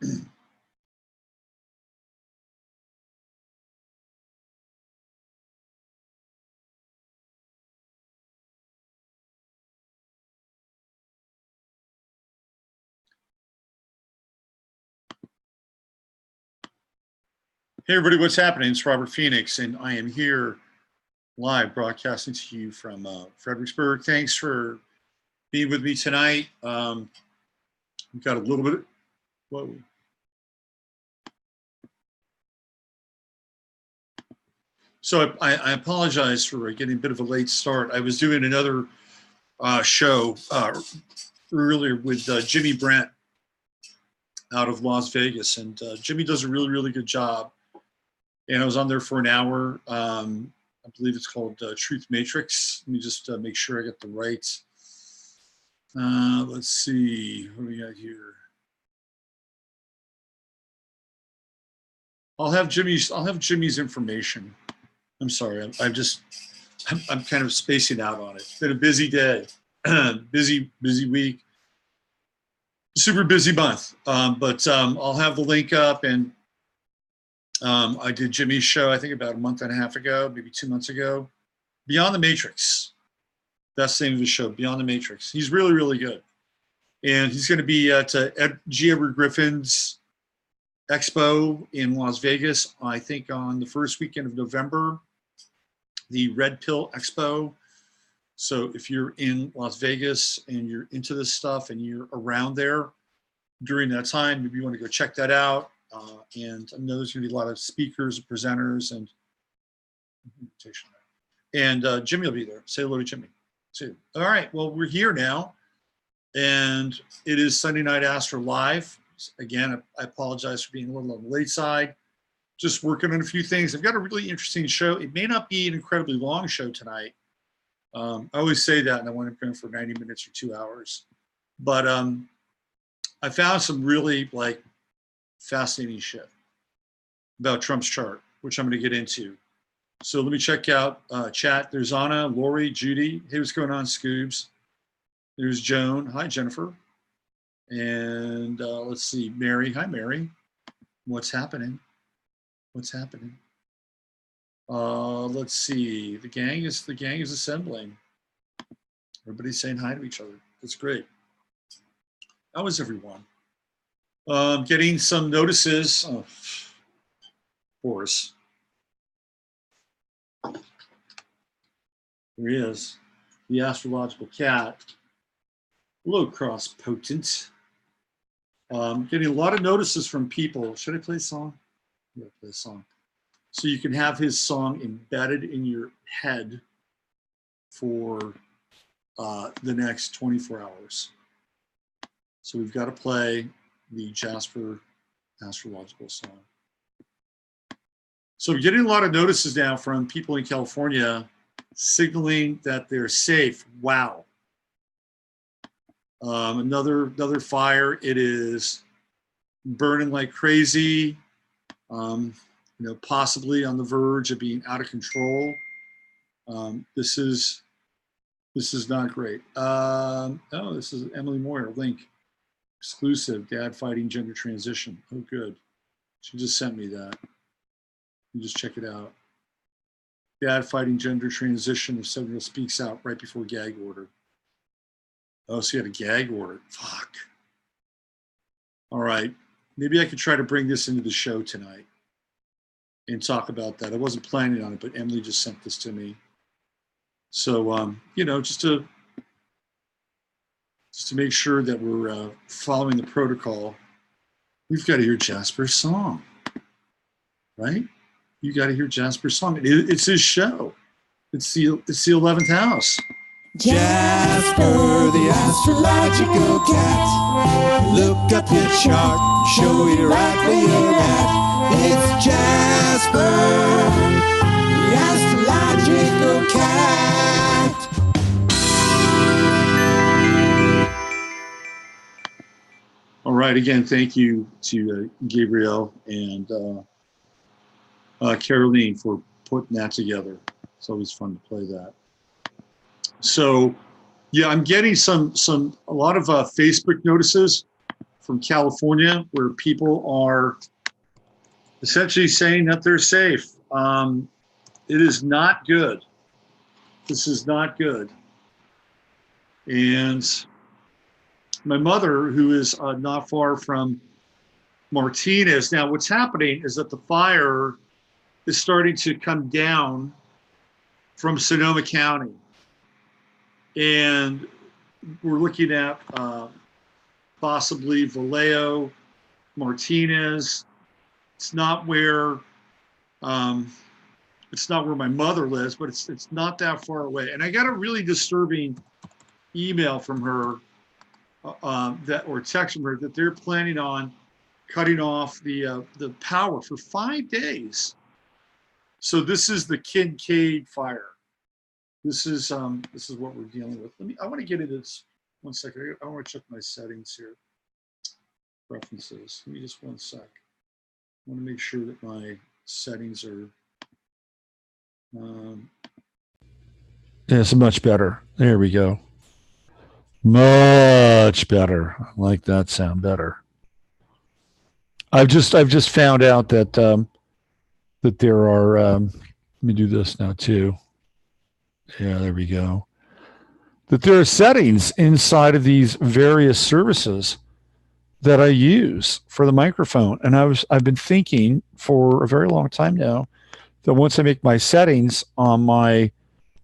Hey everybody, what's happening? It's Robert Phoenix, and I am here live broadcasting to you from Fredericksburg. Thanks for being with me tonight. We've got a little bit, whoa. So I apologize for getting a bit of a late start. I was doing another show earlier with Jimmy Brent out of Las Vegas, and Jimmy does a really, really good job. And I was on there for an hour. I believe it's called Truth Matrix. Let me just make sure I get the right. Let's see, what do we got here? I'll have Jimmy's information. I'm sorry, I'm kind of spacing out on it. It's been a busy day, busy week, super busy month. But I'll have the link up, and I did Jimmy's show, I think about a month and a half ago, maybe 2 months ago. Beyond the Matrix. That's the name of the show, Beyond the Matrix. He's really, really good. And he's going to be at G. Edward Griffin's Expo in Las Vegas, I think on the first weekend of November, the Red Pill Expo. So if you're in Las Vegas and you're into this stuff and you're around there during that time, maybe you want to go check that out. And I know there's going to be a lot of speakers, presenters, and Jimmy will be there. Say hello to Jimmy too. All right, well, we're here now, and it is Sunday Night Astro Live. Again, I apologize for being a little on the late side. Just working on a few things. I've got a really interesting show. It may not be an incredibly long show tonight. I always say that, and I want to go for 90 minutes or 2 hours. But I found some really fascinating shit about Trump's chart, which I'm going to get into. So let me check out chat. There's Anna, Lori, Judy. Hey, what's going on, Scoobs? There's Joan. Hi, Jennifer. And let's see, Mary. Hi, Mary. What's happening? What's happening? Let's see. The gang is assembling. Everybody's saying hi to each other. That's great. How is everyone? Getting some notices. Oh, of course. There he is, the astrological cat. Hello, Cross Potent. Getting a lot of notices from people. Should I play a song? Yeah, play a song. So you can have his song embedded in your head for the next 24 hours. So we've got to play the Jasper astrological song. So we're getting a lot of notices now from people in California signaling that they're safe. Wow. Another fire. It is burning like crazy. Possibly on the verge of being out of control. This is not great. This is Emily Moyer, link. Exclusive, dad fighting gender transition. Oh, good. She just sent me that. You just check it out. Dad fighting gender transition if someone speaks out right before gag order. Oh, so you had a gag order. Fuck. All right. Maybe I could try to bring this into the show tonight and talk about that. I wasn't planning on it, but Emily just sent this to me. So, just to make sure that we're following the protocol, we've got to hear Jasper's song, right? You got to hear Jasper's song. It's his show. It's the 11th house. Jasper, the astrological cat. Look up your chart, show you right where you're at. It's Jasper, the astrological cat. All right, again, thank you to Gabrielle and Caroline for putting that together. It's always fun to play that. So, yeah, I'm getting a lot of Facebook notices from California where people are essentially saying that they're safe. It is not good. This is not good. And my mother, who is not far from Martinez. Now, what's happening is that the fire is starting to come down from Sonoma County. And we're looking at possibly Vallejo, Martinez. It's not where my mother lives, but it's not that far away. And I got a really disturbing email from her or text from her that they're planning on cutting off the power for 5 days. So this is the Kincaid fire. This is what we're dealing with. I want to get into this 1 second. I want to check my settings here. Preferences. Give me just 1 sec. I want to make sure that my settings are. Yeah, it's much better. There we go. Much better. I like that sound better. I've just found out that that there are. Let me do this now too. Yeah, there we go. That there are settings inside of these various services that I use for the microphone, and I've been thinking for a very long time now that once I make my settings on my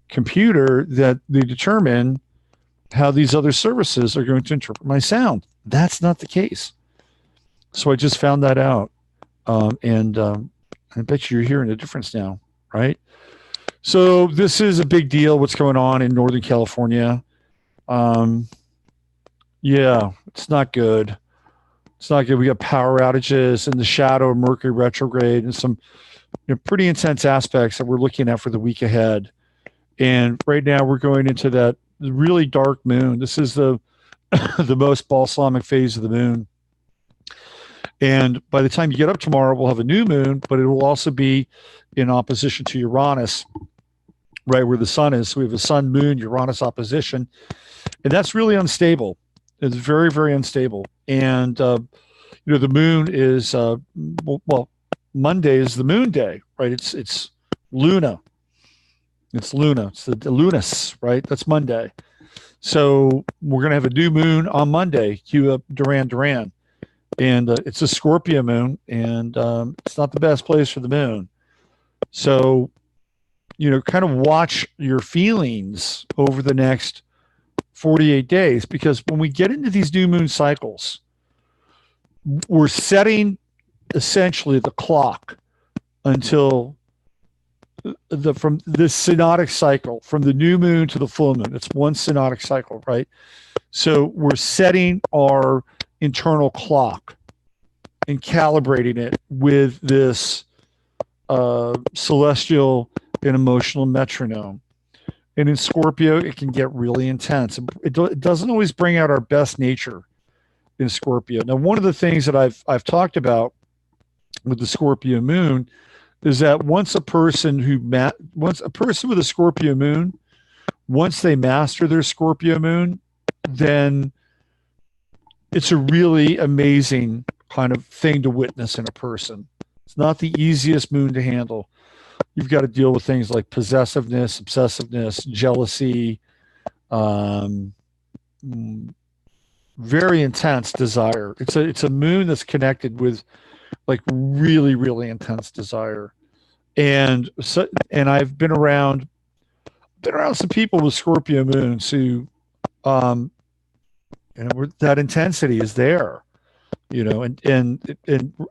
computer, that they determine how these other services are going to interpret my sound. That's not the case. So I just found that out, and I bet you're hearing a difference now, right? So this is a big deal. What's going on in Northern California? Yeah, it's not good. It's not good. We got power outages in the shadow of Mercury retrograde and some pretty intense aspects that we're looking at for the week ahead. And right now we're going into that really dark moon. This is the the most balsamic phase of the moon. And by the time you get up tomorrow, we'll have a new moon, but it will also be in opposition to Uranus, right where the sun is. So we have a sun, moon, Uranus opposition, and that's really unstable. It's very, very unstable. And, the moon is, Monday is the moon day, right? It's Luna. It's Luna. It's the Lunas, right? That's Monday. So we're going to have a new moon on Monday. Cue up Duran Duran. And it's a Scorpio moon, and it's not the best place for the moon. So, kind of watch your feelings over the next 48 days, because when we get into these new moon cycles, we're setting essentially the clock until from this synodic cycle, from the new moon to the full moon. It's one synodic cycle, right? So we're setting our internal clock and calibrating it with this celestial and emotional metronome. And in Scorpio, it can get really intense. It doesn't always bring out our best nature in Scorpio. Now, one of the things that I've talked about with the Scorpio moon is that once a person with a Scorpio moon, once they master their Scorpio moon, then it's a really amazing kind of thing to witness in a person. It's not the easiest moon to handle. You've got to deal with things like possessiveness, obsessiveness, jealousy, very intense desire. It's a moon that's connected with like really, really intense desire. And I've been around some people with Scorpio moons who that intensity is there, and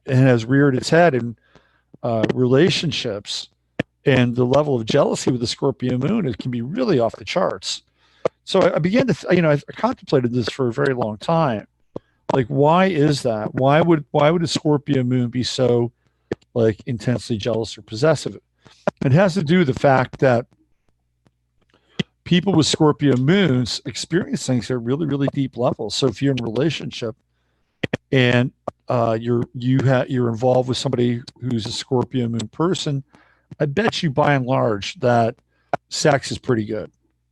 has reared its head in relationships, and the level of jealousy with the Scorpio moon, it can be really off the charts. So I began to, I contemplated this for a very long time. Like, why is that? Why would a Scorpio moon be so like intensely jealous or possessive? It has to do with the fact that people with Scorpio moons experience things at really, really deep levels. So if you're in a relationship and you're involved with somebody who's a Scorpio moon person, I bet you by and large that sex is pretty good.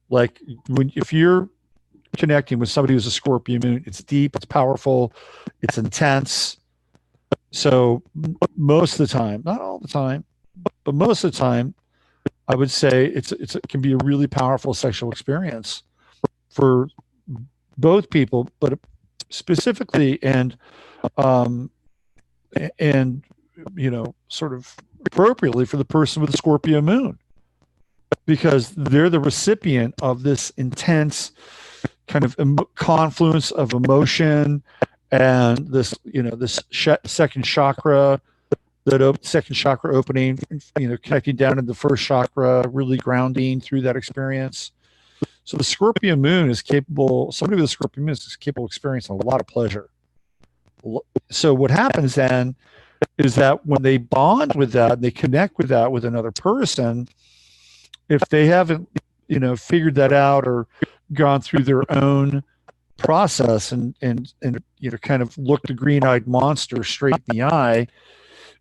Like if you're connecting with somebody who's a Scorpio moon, it's deep, it's powerful, it's intense. So most of the time, not all the time, but most of the time, I would say it can be a really powerful sexual experience for both people, but specifically and sort of appropriately for the person with the Scorpio moon, because they're the recipient of this intense kind of confluence of emotion and this second chakra, second chakra opening, connecting down in the first chakra, really grounding through that experience. So the Scorpio moon is capable, somebody with a Scorpio moon is capable of experiencing a lot of pleasure. So what happens then is that when they bond with that, they connect with that with another person, if they haven't, figured that out or gone through their own process and kind of looked a green-eyed monster straight in the eye,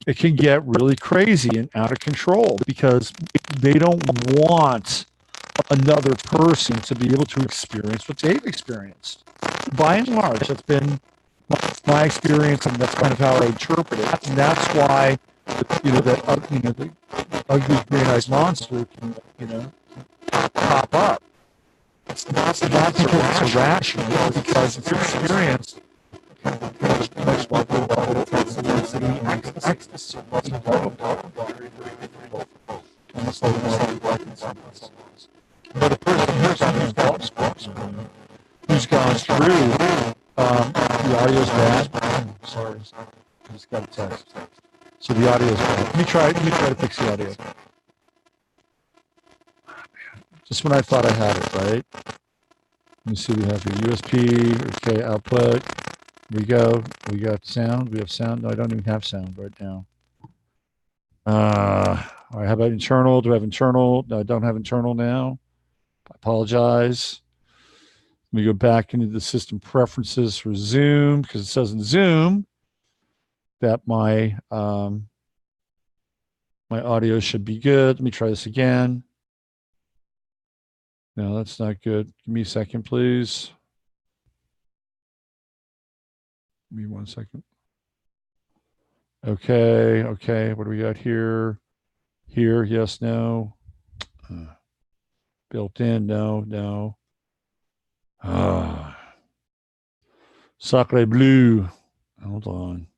it can get really crazy and out of control because they don't want another person to be able to experience what they've experienced. By and large, that's been my experience, and that's kind of how I interpret it. And that's why, the ugly green-eyed monster can, pop up. It's not because it's irrational, it's because it's experienced. Much more intensity and ecstasy. But a person who's gone through, the audio's bad. Sorry, I just got a text. So the audio's bad. Let me try to fix the audio. Just when I thought I had it, right? Let me see what we have here. USB, okay, output. There we go. We got sound. We have sound. No, I don't even have sound right now. All right, how about internal? Do I have internal? No, I don't have internal now. I apologize. Let me go back into the system preferences for Zoom, because it says in Zoom that my my audio should be good. Let me try this again. No, that's not good. Give me a second, please. Give me 1 second. Okay. What do we got here? Here, yes, no. Built in, no. Sacre bleu. Hold on.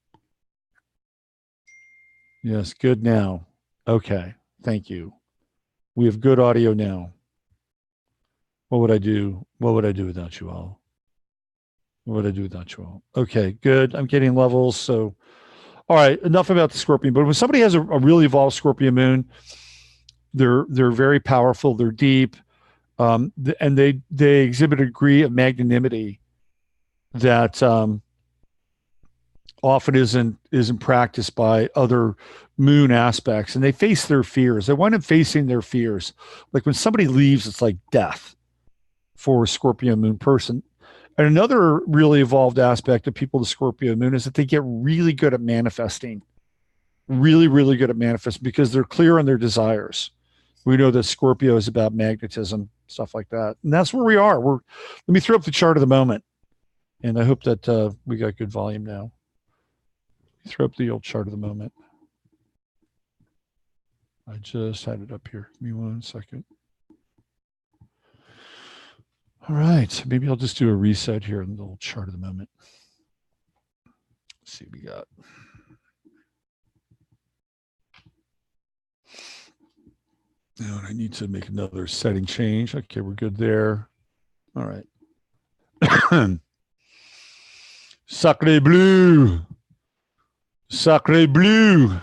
Yes, good now. Okay, thank you. We have good audio now. What would I do? What would I do without you all? What would I do without you all? Okay, good. I'm getting levels. So, all right, enough about the Scorpion. But when somebody has a really evolved Scorpion moon, they're very powerful. They're deep, and they exhibit a degree of magnanimity that often isn't practiced by other moon aspects. And they face their fears. They wind up facing their fears. Like when somebody leaves, it's like death for a Scorpio moon person. And another really evolved aspect of people with Scorpio moon is that they get really good at manifesting. Really, really good at manifesting because they're clear on their desires. We know that Scorpio is about magnetism, stuff like that. And that's where we are. Let me throw up the chart of the moment. And I hope that we got good volume now. Throw up the old chart of the moment. I just had it up here. Give me 1 second. All right, maybe I'll just do a reset here in the little chart of the moment. Let's see what we got. Now I need to make another setting change. Okay, we're good there. All right. Sacre bleu. Sacre bleu.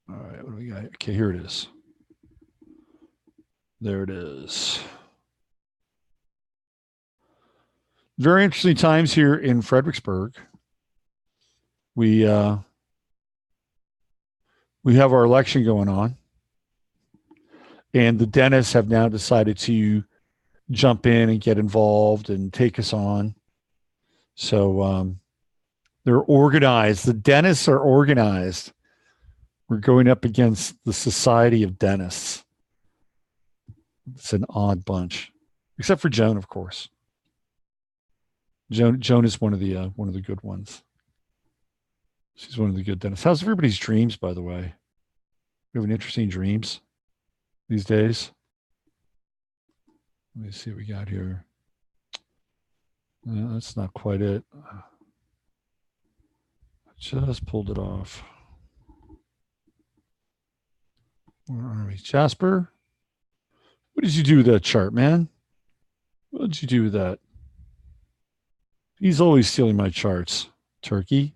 All right, what do we got? Okay, here it is. There it is. Very interesting times here in Fredericksburg. We have our election going on, and the dentists have now decided to jump in and get involved and take us on. So they're organized. The dentists are organized. We're going up against the Society of Dentists. It's an odd bunch, except for Joan, of course. Joan is one of the good ones. She's one of the good dentists. How's everybody's dreams, by the way? We having interesting dreams these days? Let me see what we got here. That's not quite it. I just pulled it off. Where are we? Jasper? What did you do with that chart, man? What did you do with that? He's always stealing my charts, Turkey.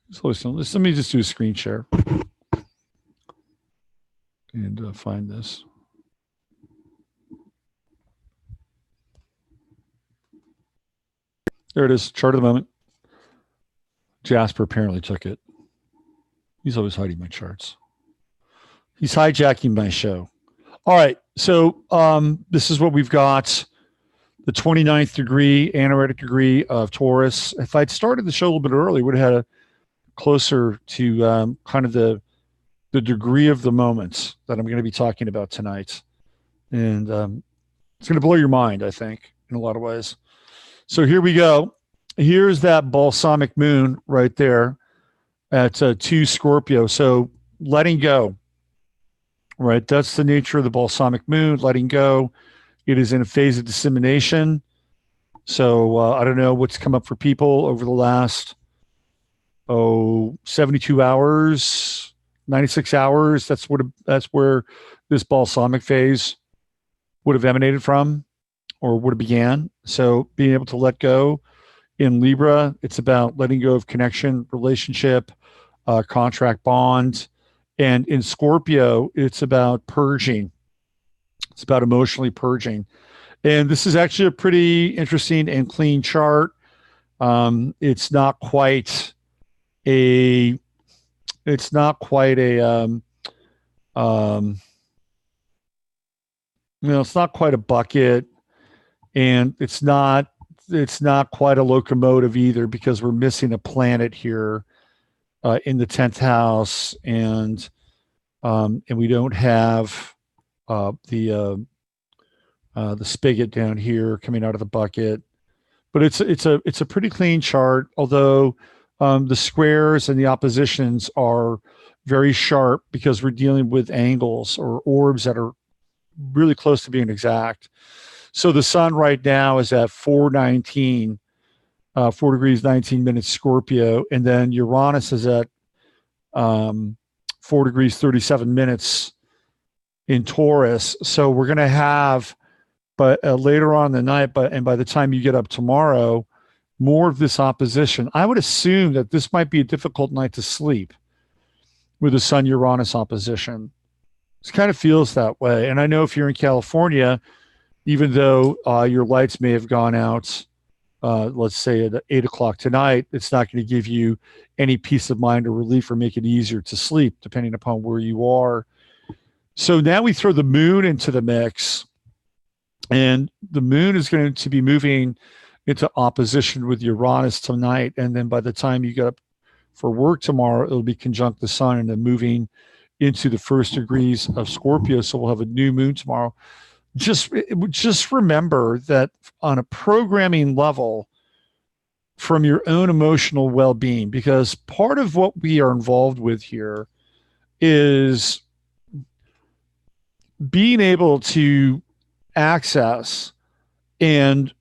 He's always stealing. Let me just do a screen share and find this. There it is, chart of the moment. Jasper apparently took it. He's always hiding my charts. He's hijacking my show. All right, so this is what we've got. The 29th degree, anaretic degree of Taurus. If I'd started the show a little bit early, would have had a closer to kind of the degree of the moments that I'm going to be talking about tonight. And it's going to blow your mind, I think, in a lot of ways. So here we go. Here's that balsamic moon right there at 2 Scorpio. So letting go, right? That's the nature of the balsamic moon, letting go. It is in a phase of dissemination. So I don't know what's come up for people over the last, 72 hours, 96 hours. That's where this balsamic phase would have emanated from or would have began. So being able to let go in Libra, it's about letting go of connection, relationship, contract, bond. And in Scorpio, it's about purging. It's about emotionally purging. And this is actually a pretty interesting and clean chart. It's not quite a it's not quite a bucket, and it's not quite a locomotive either, because we're missing a planet here in the 10th house, and we don't have the spigot down here coming out of the bucket. But it's a pretty clean chart, although the squares and the oppositions are very sharp because we're dealing with angles or orbs that are really close to being exact. So the sun right now is at 4:19, 4 degrees 19 minutes Scorpio, and then Uranus is at 4 degrees 37 minutes in Taurus. So we're going to have, but later on in the night, and by the time you get up tomorrow, more of this opposition. I would assume that this might be a difficult night to sleep with the Sun-Uranus opposition. It kind of feels that way. And I know if you're in California, even though your lights may have gone out, let's say at 8 o'clock tonight, it's not going to give you any peace of mind or relief or make it easier to sleep, depending upon where you are. So now we throw the moon into the mix, and the moon is going to be moving into opposition with Uranus tonight. And then by the time you get up for work tomorrow, it'll be conjunct the sun and then moving into the 1st degrees of Scorpio. So we'll have a new moon tomorrow. Just remember that on a programming level, from your own emotional well-being, because part of what we are involved with here is being able to access and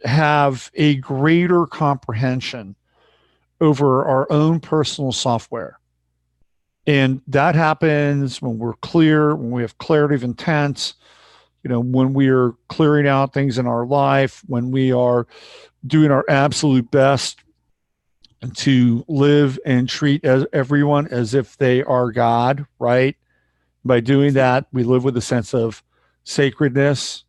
have a greater comprehension over our own personal software. And that happens when we're clear, when we have clarity of intent, when we are clearing out things in our life, when we are doing our absolute best to live and treat everyone as if they are God, right? By doing that, we live with a sense of sacredness.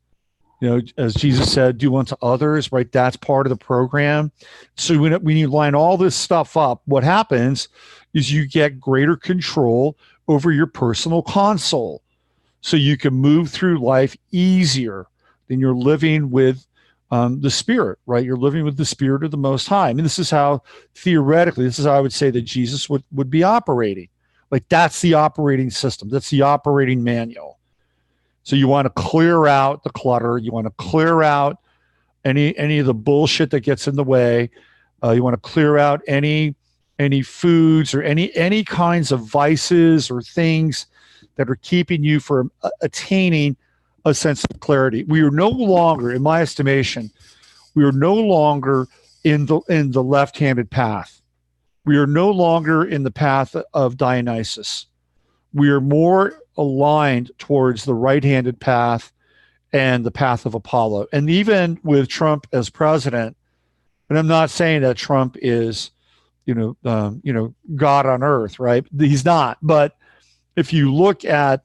As Jesus said, do unto others, right? That's part of the program. So when you line all this stuff up, what happens is you get greater control over your personal console. So you can move through life easier than you're living with the Spirit, right? You're living with the Spirit of the Most High. I mean, this is how, theoretically, this is how I would say that Jesus would be operating. Like that's the operating system. That's the operating manual. So you want to clear out the clutter. You want to clear out any of the bullshit that gets in the way. You want to clear out any foods or any kinds of vices or things that are keeping you from attaining a sense of clarity. We are no longer, in my estimation, we are no longer in the left-handed path. We are no longer in the path of Dionysus. We are more aligned towards the right-handed path and the path of Apollo. And even with Trump as president, and I'm not saying that Trump is, God on earth, right? He's not. But if you look at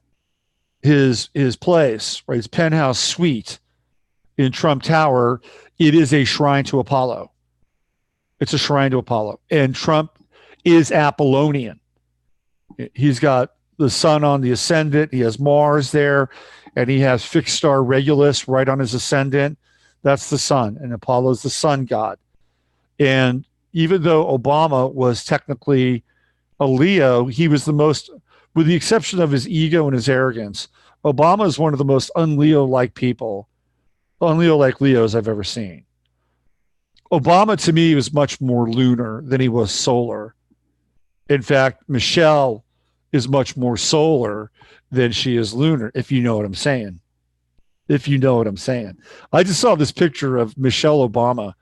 his place, right, his penthouse suite in Trump Tower, it is a shrine to Apollo. It's a shrine to Apollo. And Trump is Apollonian. He's got the sun on the ascendant. He has Mars there, and he has fixed star Regulus right on his ascendant. That's the sun, and Apollo's the sun god. And even though Obama was technically a Leo, he was the most, with the exception of his ego and his arrogance, Obama is one of the most un-Leo-like people, un-Leo-like Leos I've ever seen. Obama, to me, was much more lunar than he was solar. In fact, Michelle is much more solar than she is lunar, if you know what I'm saying. If you know what I'm saying. I just saw this picture of Michelle Obama,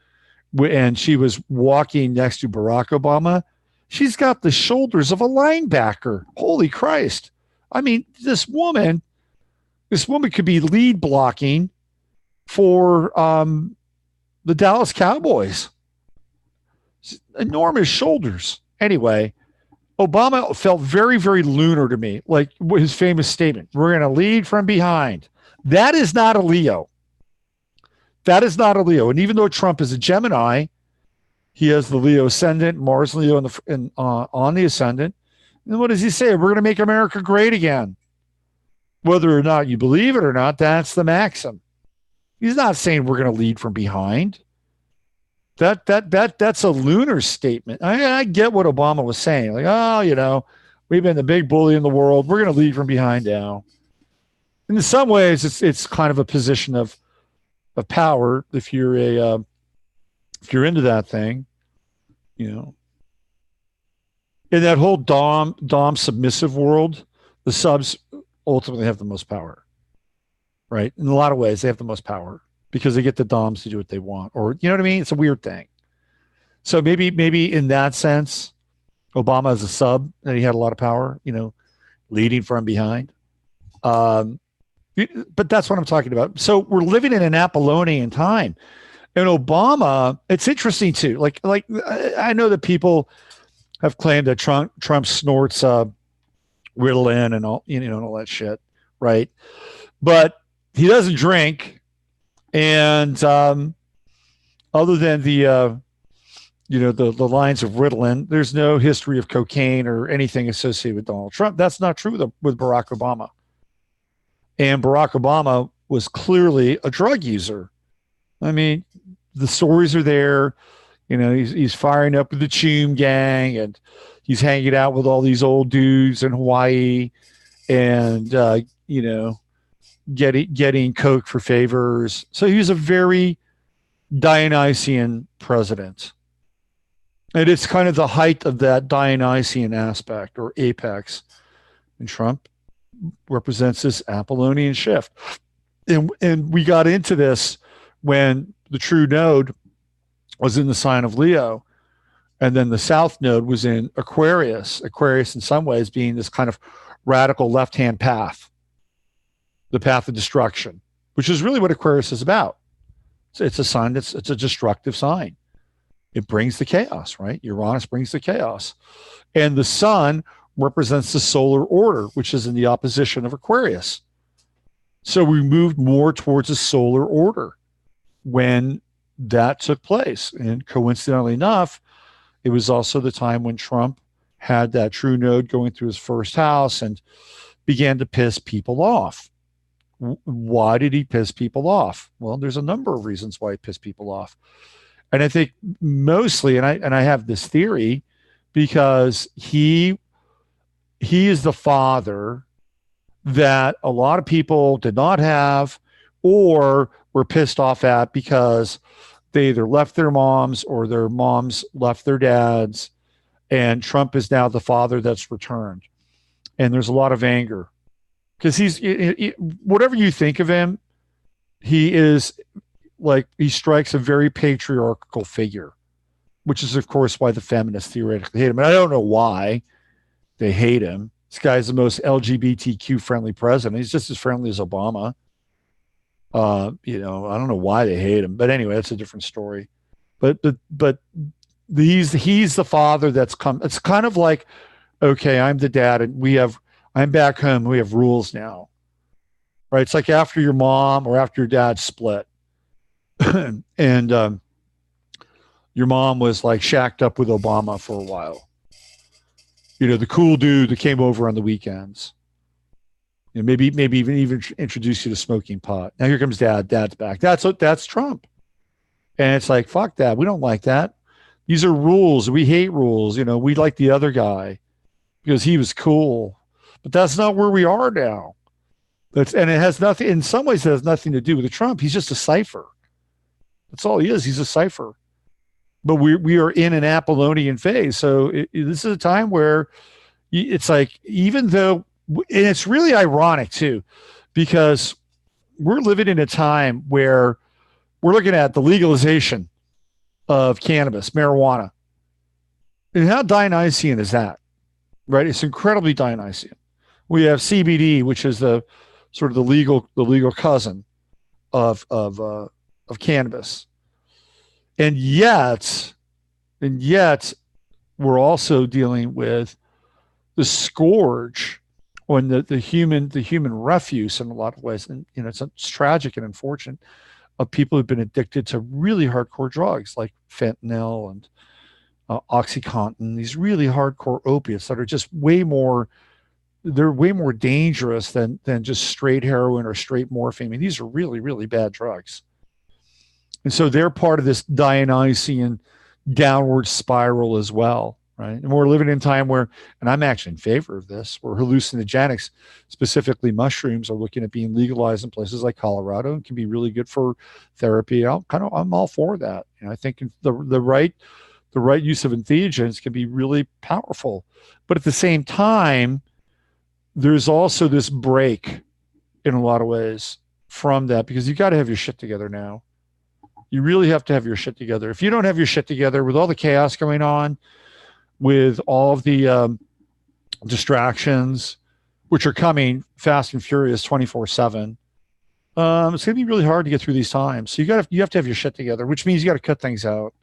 and she was walking next to Barack Obama. She's got the shoulders of a linebacker. Holy Christ. I mean, this woman could be lead blocking for the Dallas Cowboys. Enormous shoulders. Anyway, Obama felt very, very lunar to me, like his famous statement, we're going to lead from behind. That is not a Leo. That is not a Leo. And even though Trump is a Gemini, he has the Leo ascendant, Mars Leo on the ascendant. And what does he say? We're going to make America great again. Whether or not you believe it or not, that's the maxim. He's not saying we're going to lead from behind. That's a lunar statement. I get what Obama was saying. Like, we've been the big bully in the world. We're going to lead from behind now. In some ways, it's kind of a position of power if you're into that thing, In that whole dom submissive world, the subs ultimately have the most power, right? In a lot of ways, they have the most power because they get the doms to do what they want, or you know what I mean? It's a weird thing. So maybe in that sense, Obama as a sub, and he had a lot of power, leading from behind. But that's what I'm talking about. So we're living in an Apollonian time. And Obama, it's interesting too. Like I know that people have claimed that Trump snorts Ritalin and all, and all that shit, right? But he doesn't drink, and other than the lines of Ritalin, there's no history of cocaine or anything associated with Donald Trump. That's not true with Barack Obama. And Barack Obama was clearly a drug user. I mean, the stories are there. He's firing up with the Choom gang, and he's hanging out with all these old dudes in Hawaii, and getting coke for favors. So he was a very Dionysian president, and it's kind of the height of that Dionysian aspect or apex. And Trump represents this Apollonian shift, and we got into this when the true node was in the sign of Leo, and then the south node was in Aquarius. Aquarius, in some ways, being this kind of radical left-hand path, the path of destruction, which is really what Aquarius is about. It's a sign it's a destructive sign. It brings the chaos, right? Uranus brings the chaos, and the sun represents the solar order, which is in the opposition of Aquarius. So we moved more towards a solar order when that took place. And coincidentally enough, it was also the time when Trump had that true node going through his first house and began to piss people off. Why did he piss people off? Well, there's a number of reasons why he pissed people off. And I think mostly, and I have this theory, because he he is the father that a lot of people did not have or were pissed off at because they either left their moms or their moms left their dads. And Trump is now the father that's returned. And there's a lot of anger because whatever you think of him, he is like, he strikes a very patriarchal figure, which is, of course, why the feminists theoretically hate him. And I don't know why they hate him. This guy's the most LGBTQ friendly president. He's just as friendly as Obama. I don't know why they hate him, but anyway, that's a different story. But he's the father that's come. It's kind of like, okay, I'm the dad, and I'm back home. We have rules now, right? It's like after your mom or after your dad split, and your mom was like shacked up with Obama for a while. The cool dude that came over on the weekends. Maybe even introduce you to smoking pot. Now here comes dad. Dad's back. That's Trump. And it's like, fuck that. We don't like that. These are rules. We hate rules. We like the other guy because he was cool. But that's not where we are now. And it has nothing, in some ways, it has nothing to do with Trump. He's just a cipher. That's all he is. He's a cipher. But we are in an Apollonian phase. So this is a time where it's like, even though, and it's really ironic too, because we're living in a time where we're looking at the legalization of cannabis, marijuana. And how Dionysian is that, right? It's incredibly Dionysian. We have CBD, which is the sort of the legal cousin of cannabis. And yet we're also dealing with the scourge on the human refuse in a lot of ways. And it's tragic and unfortunate, of people who've been addicted to really hardcore drugs like fentanyl and OxyContin, these really hardcore opiates that are just way more dangerous than just straight heroin or straight morphine. I mean, these are really, really bad drugs. And so they're part of this Dionysian downward spiral as well, right? And we're living in a time where, and I'm actually in favor of this, where hallucinogenics, specifically mushrooms, are looking at being legalized in places like Colorado and can be really good for therapy. I'm all for that. I think the right use of entheogens can be really powerful. But at the same time, there's also this break in a lot of ways from that, because you got to have your shit together now. You really have to have your shit together. If you don't have your shit together with all the chaos going on, with all of the distractions, which are coming fast and furious 24/7, it's going to be really hard to get through these times. So you have to have your shit together, which means you got to cut things out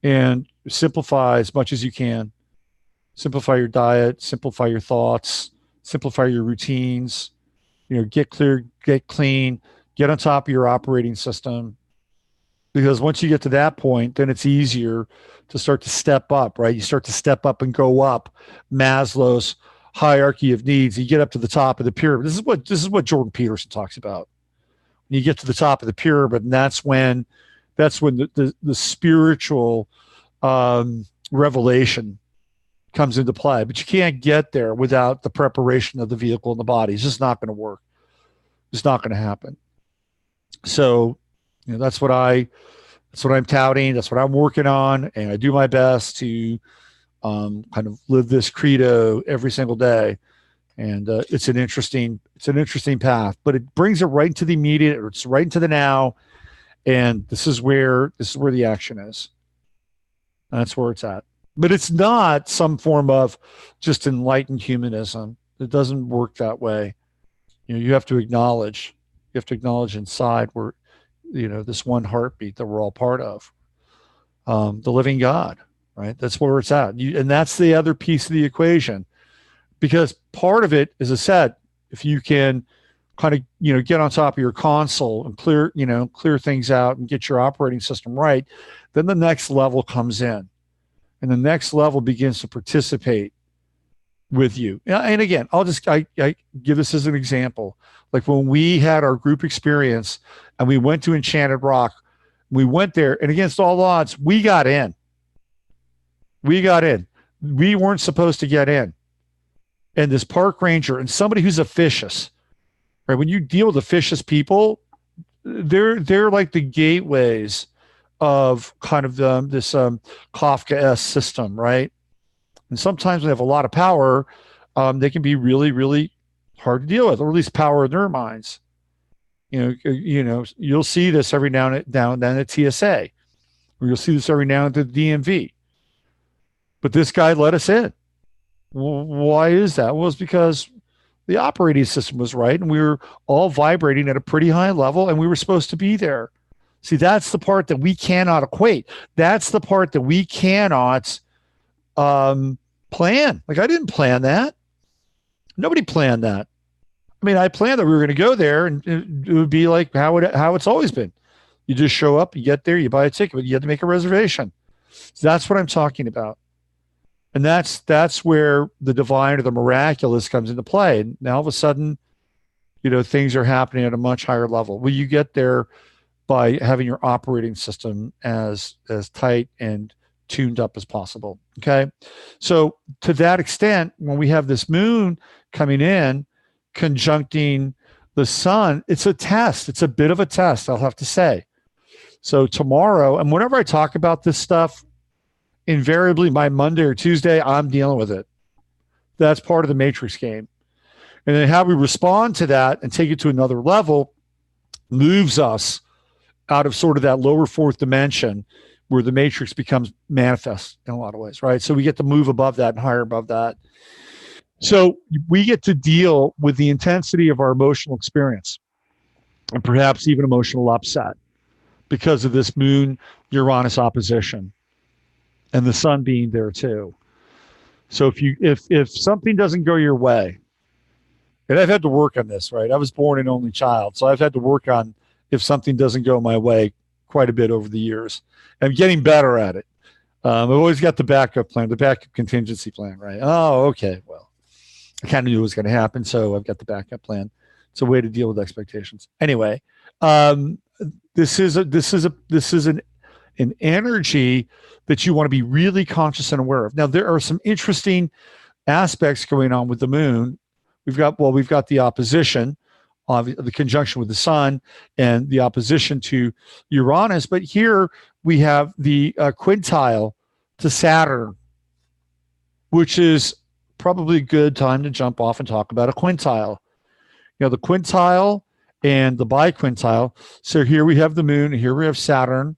and simplify as much as you can. Simplify your diet, simplify your thoughts, simplify your routines. Get clear, get clean, get on top of your operating system. Because once you get to that point, then it's easier to start to step up, right? You start to step up and go up Maslow's hierarchy of needs. You get up to the top of the pyramid. This is what Jordan Peterson talks about. When you get to the top of the pyramid, and that's when the spiritual revelation comes into play. But you can't get there without the preparation of the vehicle and the body. It's just not going to work. It's not going to happen. So, that's what I'm touting. That's what I'm working on. And I do my best to kind of live this credo every single day. And it's an interesting path, but it brings it right into the immediate, or it's right into the now. And this is where the action is. That's where it's at. But it's not some form of just enlightened humanism. It doesn't work that way. You have to acknowledge inside where, this one heartbeat that we're all part of, the living God, right? That's where it's at. And that's the other piece of the equation, because part of it, as I said, if you can kind of, get on top of your console and clear things out and get your operating system right, then the next level comes in, and the next level begins to participate with you. And again, I give this as an example. Like when we had our group experience and we went to Enchanted Rock, we went there, and against all odds, we got in. We weren't supposed to get in. and this park ranger and somebody who's officious, right? When you deal with officious people, they're like the gateways of kind of this Kafka-esque system, right? And sometimes when they have a lot of power, they can be really, really hard to deal with, or at least power in their minds. You'll see this every now and then at TSA, or you'll see this every now and then at the DMV. But this guy let us in. Why is that? Well, it's because the operating system was right, and we were all vibrating at a pretty high level, and we were supposed to be there. See, that's the part that we cannot equate. That's the part that we cannot plan. Like, I didn't plan that. Nobody planned that. I mean, I planned that we were going to go there, and it would be like how it's always been. You just show up, you get there, you buy a ticket, but you have to make a reservation. So that's what I'm talking about. And that's where the divine or the miraculous comes into play. And now all of a sudden, things are happening at a much higher level. Well, you get there by having your operating system as tight and tuned up as possible. Okay. So to that extent, when we have this moon coming in, conjuncting the sun, it's a test. It's a bit of a test, I'll have to say. So tomorrow, and whenever I talk about this stuff, invariably by Monday or Tuesday, I'm dealing with it. That's part of the matrix game. And then how we respond to that and take it to another level moves us out of sort of that lower fourth dimension where the matrix becomes manifest in a lot of ways, right? So we get to move above that and higher above that. So we get to deal with the intensity of our emotional experience and perhaps even emotional upset because of this moon Uranus opposition and the sun being there too. So if something doesn't go your way, and I've had to work on this, right? I was born an only child, so I've had to work on if something doesn't go my way quite a bit over the years. I'm getting better at it. I've always got the backup plan, the backup contingency plan, right? Oh, okay. Well, I kind of knew it was going to happen, so I've got the backup plan. It's a way to deal with expectations. Anyway, this is an energy that you want to be really conscious and aware of. Now, there are some interesting aspects going on with the moon. We've got the opposition, the conjunction with the sun, and the opposition to Uranus. But here we have the quintile to Saturn, which is probably a good time to jump off and talk about a quintile. The quintile and the biquintile. So here we have the moon, and here we have Saturn.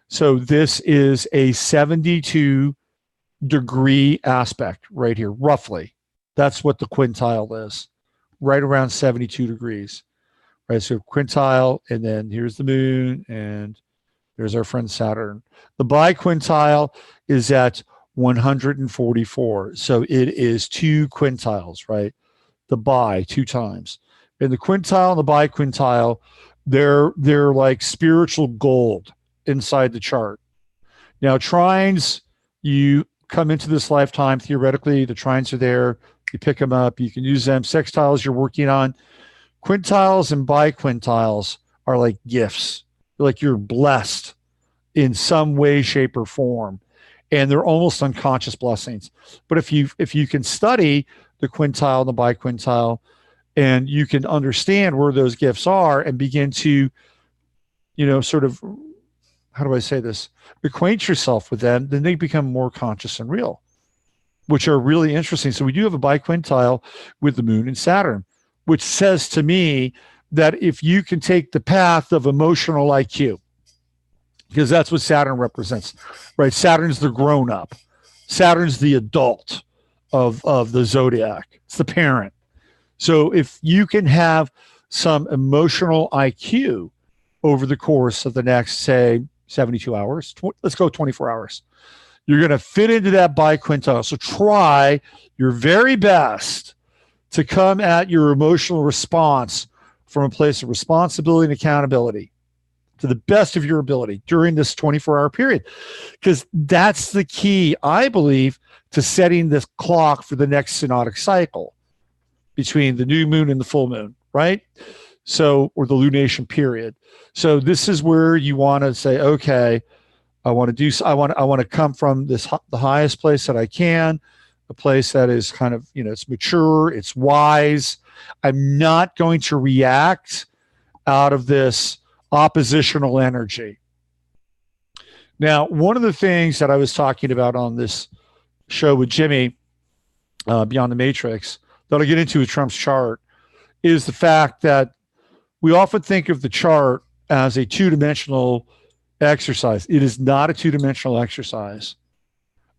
So this is a 72-degree aspect right here, roughly. That's what the quintile is, right around 72 degrees. Right, so quintile, and then here's the moon, and there's our friend Saturn. The biquintile is at 144. So it is 2 quintiles, right? The bi 2 times. And the quintile and the biquintile, they're like spiritual gold inside the chart. Now, trines, you come into this lifetime, theoretically, the trines are there. You pick them up, you can use them. Sextiles you're working on. Quintiles and biquintiles are like gifts. Like you're blessed in some way, shape, or form. And they're almost unconscious blessings. But if you can study the quintile and the biquintile, and you can understand where those gifts are and begin to, sort of, how do I say this? Acquaint yourself with them, then they become more conscious and real, which are really interesting. So we do have a biquintile with the moon and Saturn, which says to me that if you can take the path of emotional IQ, because that's what Saturn represents, right? Saturn's the grown-up. Saturn's the adult of the zodiac. It's the parent. So if you can have some emotional IQ over the course of the next, say, 72 hours, let's go 24 hours, you're going to fit into that biquintile. So try your very best to come at your emotional response from a place of responsibility and accountability to the best of your ability during this 24-hour period, because that's the key, I believe, to setting this clock for the next synodic cycle between the new moon and the full moon, right? So, or the lunation period. So this is where you want to say, okay, I want to come from the highest place that I can. a place that is kind of, it's mature, it's wise. I'm not going to react out of this oppositional energy. Now, one of the things that I was talking about on this show with Jimmy, Beyond the Matrix, that I'll get into with Trump's chart, is the fact that we often think of the chart as a two-dimensional exercise. It is not a two-dimensional exercise.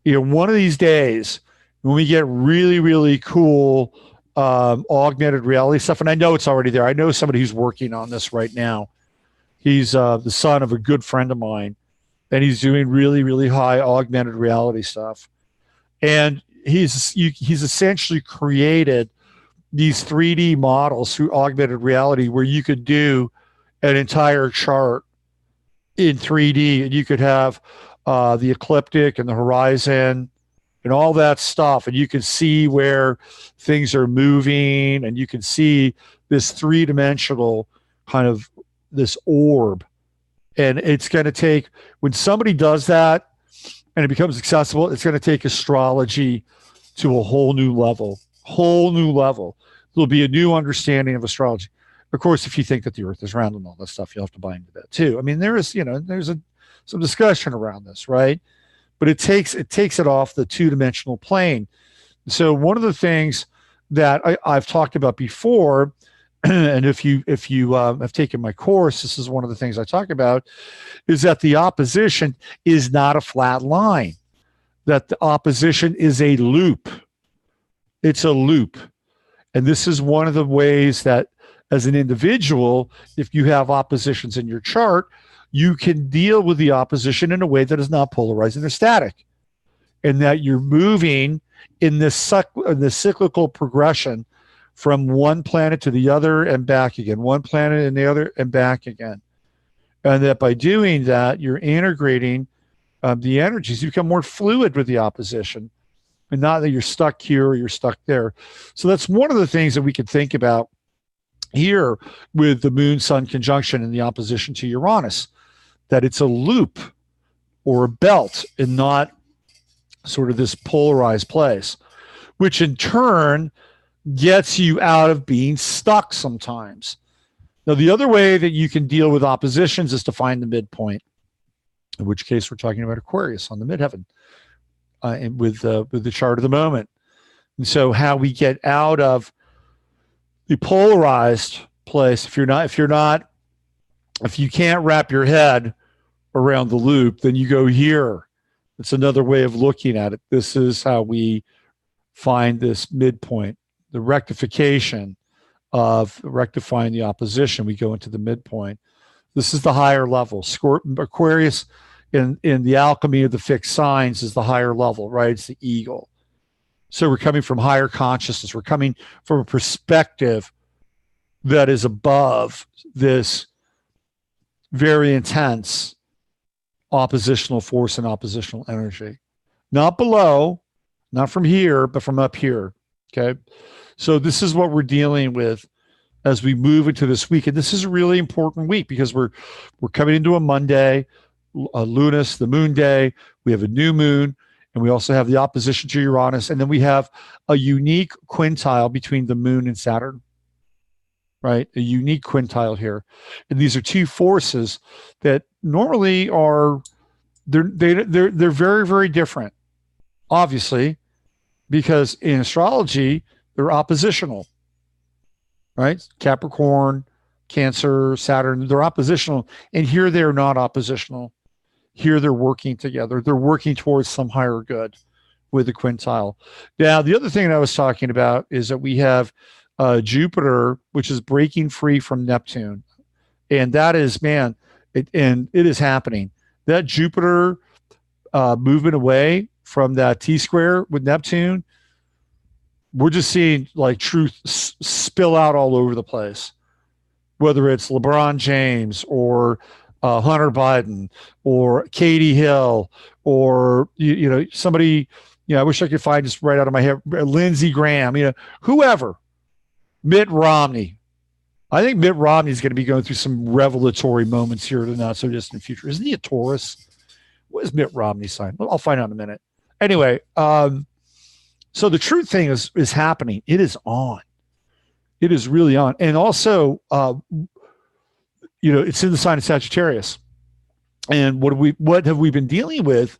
One of these days, when we get really, really cool augmented reality stuff, and I know it's already there. I know somebody who's working on this right now. He's the son of a good friend of mine, and he's doing really, really high augmented reality stuff. And he's essentially created these 3D models through augmented reality where you could do an entire chart in 3D, and you could have the ecliptic and the horizon and all that stuff, and you can see where things are moving, and you can see this three-dimensional kind of this orb. And it's going to take, when somebody does that and it becomes accessible, it's going to take astrology to a whole new level. There'll be a new understanding of astrology. Of course, if you think that the earth is round and all that stuff, you'll have to buy into that too. I mean, there's some discussion around this, right? But it takes it off the two-dimensional plane. So one of the things that I've talked about before, and if you have taken my course, this is one of the things I talk about, is that the opposition is not a flat line, that the opposition is a loop. It's a loop. And this is one of the ways that as an individual, if you have oppositions in your chart, you can deal with the opposition in a way that is not polarizing or static, and that you're moving in this cyclical progression from one planet to the other and back again, one planet and the other and back again. And that by doing that, you're integrating the energies. You become more fluid with the opposition, and not that you're stuck here or you're stuck there. So that's one of the things that we could think about here with the Moon-Sun conjunction and the opposition to Uranus, that it's a loop or a belt and not sort of this polarized place, which in turn gets you out of being stuck sometimes. Now, the other way that you can deal with oppositions is to find the midpoint, in which case we're talking about Aquarius on the midheaven, and with the chart of the moment. And so how we get out of the polarized place, if you can't wrap your head around the loop, then you go here. It's another way of looking at it. This is how we find this midpoint, the rectification of rectifying the opposition. We go into the midpoint. This is the higher level. Aquarius in the alchemy of the fixed signs is the higher level, right? It's the eagle. So we're coming from higher consciousness. We're coming from a perspective that is above this very intense oppositional force and oppositional energy. Not below, not from here, but from up here. Okay. So this is what we're dealing with as we move into this week. And this is a really important week because we're coming into a Monday, Lunas, the moon day. We have a new moon, and we also have the opposition to Uranus. And then we have a unique quintile between the moon and Saturn, right? A unique quintile here. And these are two forces that normally they're very, very different, obviously, because in astrology, they're oppositional, right? Capricorn, Cancer, Saturn, they're oppositional. And here they're not oppositional. Here they're working together. They're working towards some higher good with the quintile. Now, the other thing that I was talking about is that we have Jupiter, which is breaking free from Neptune. And that is, it is happening. That Jupiter movement away from that T-square with Neptune, we're just seeing like truth spill out all over the place, whether it's LeBron James or Hunter Biden or Katie Hill or, somebody, I wish I could find just right out of my head, Lindsey Graham, whoever, Mitt Romney. I think Mitt Romney is going to be going through some revelatory moments here in the not so distant future. Isn't he a Taurus? What is Mitt Romney's sign? I'll find out in a minute. Anyway, So the truth thing is happening. It is on. It is really on. And also, it's in the sign of Sagittarius. And what have we been dealing with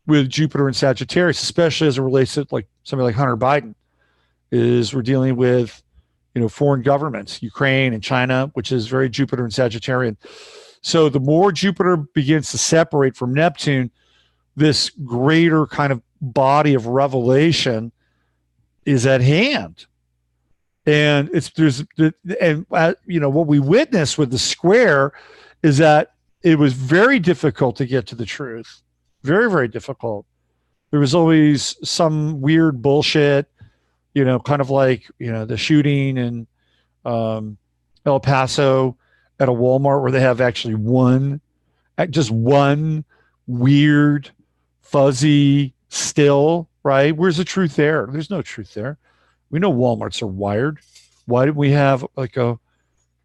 Jupiter and Sagittarius, especially as it relates to like somebody like Hunter Biden, is we're dealing with, foreign governments, Ukraine and China, which is very Jupiter and Sagittarian. So the more Jupiter begins to separate from Neptune, this greater kind of body of revelation is at hand. And what we witnessed with the square is that it was very difficult to get to the truth. Very, very difficult. There was always some weird bullshit, kind of like, the shooting in El Paso at a Walmart where they have actually just one weird, fuzzy still, right? Where's the truth there? There's no truth there. We know Walmarts are wired. Why did we have like a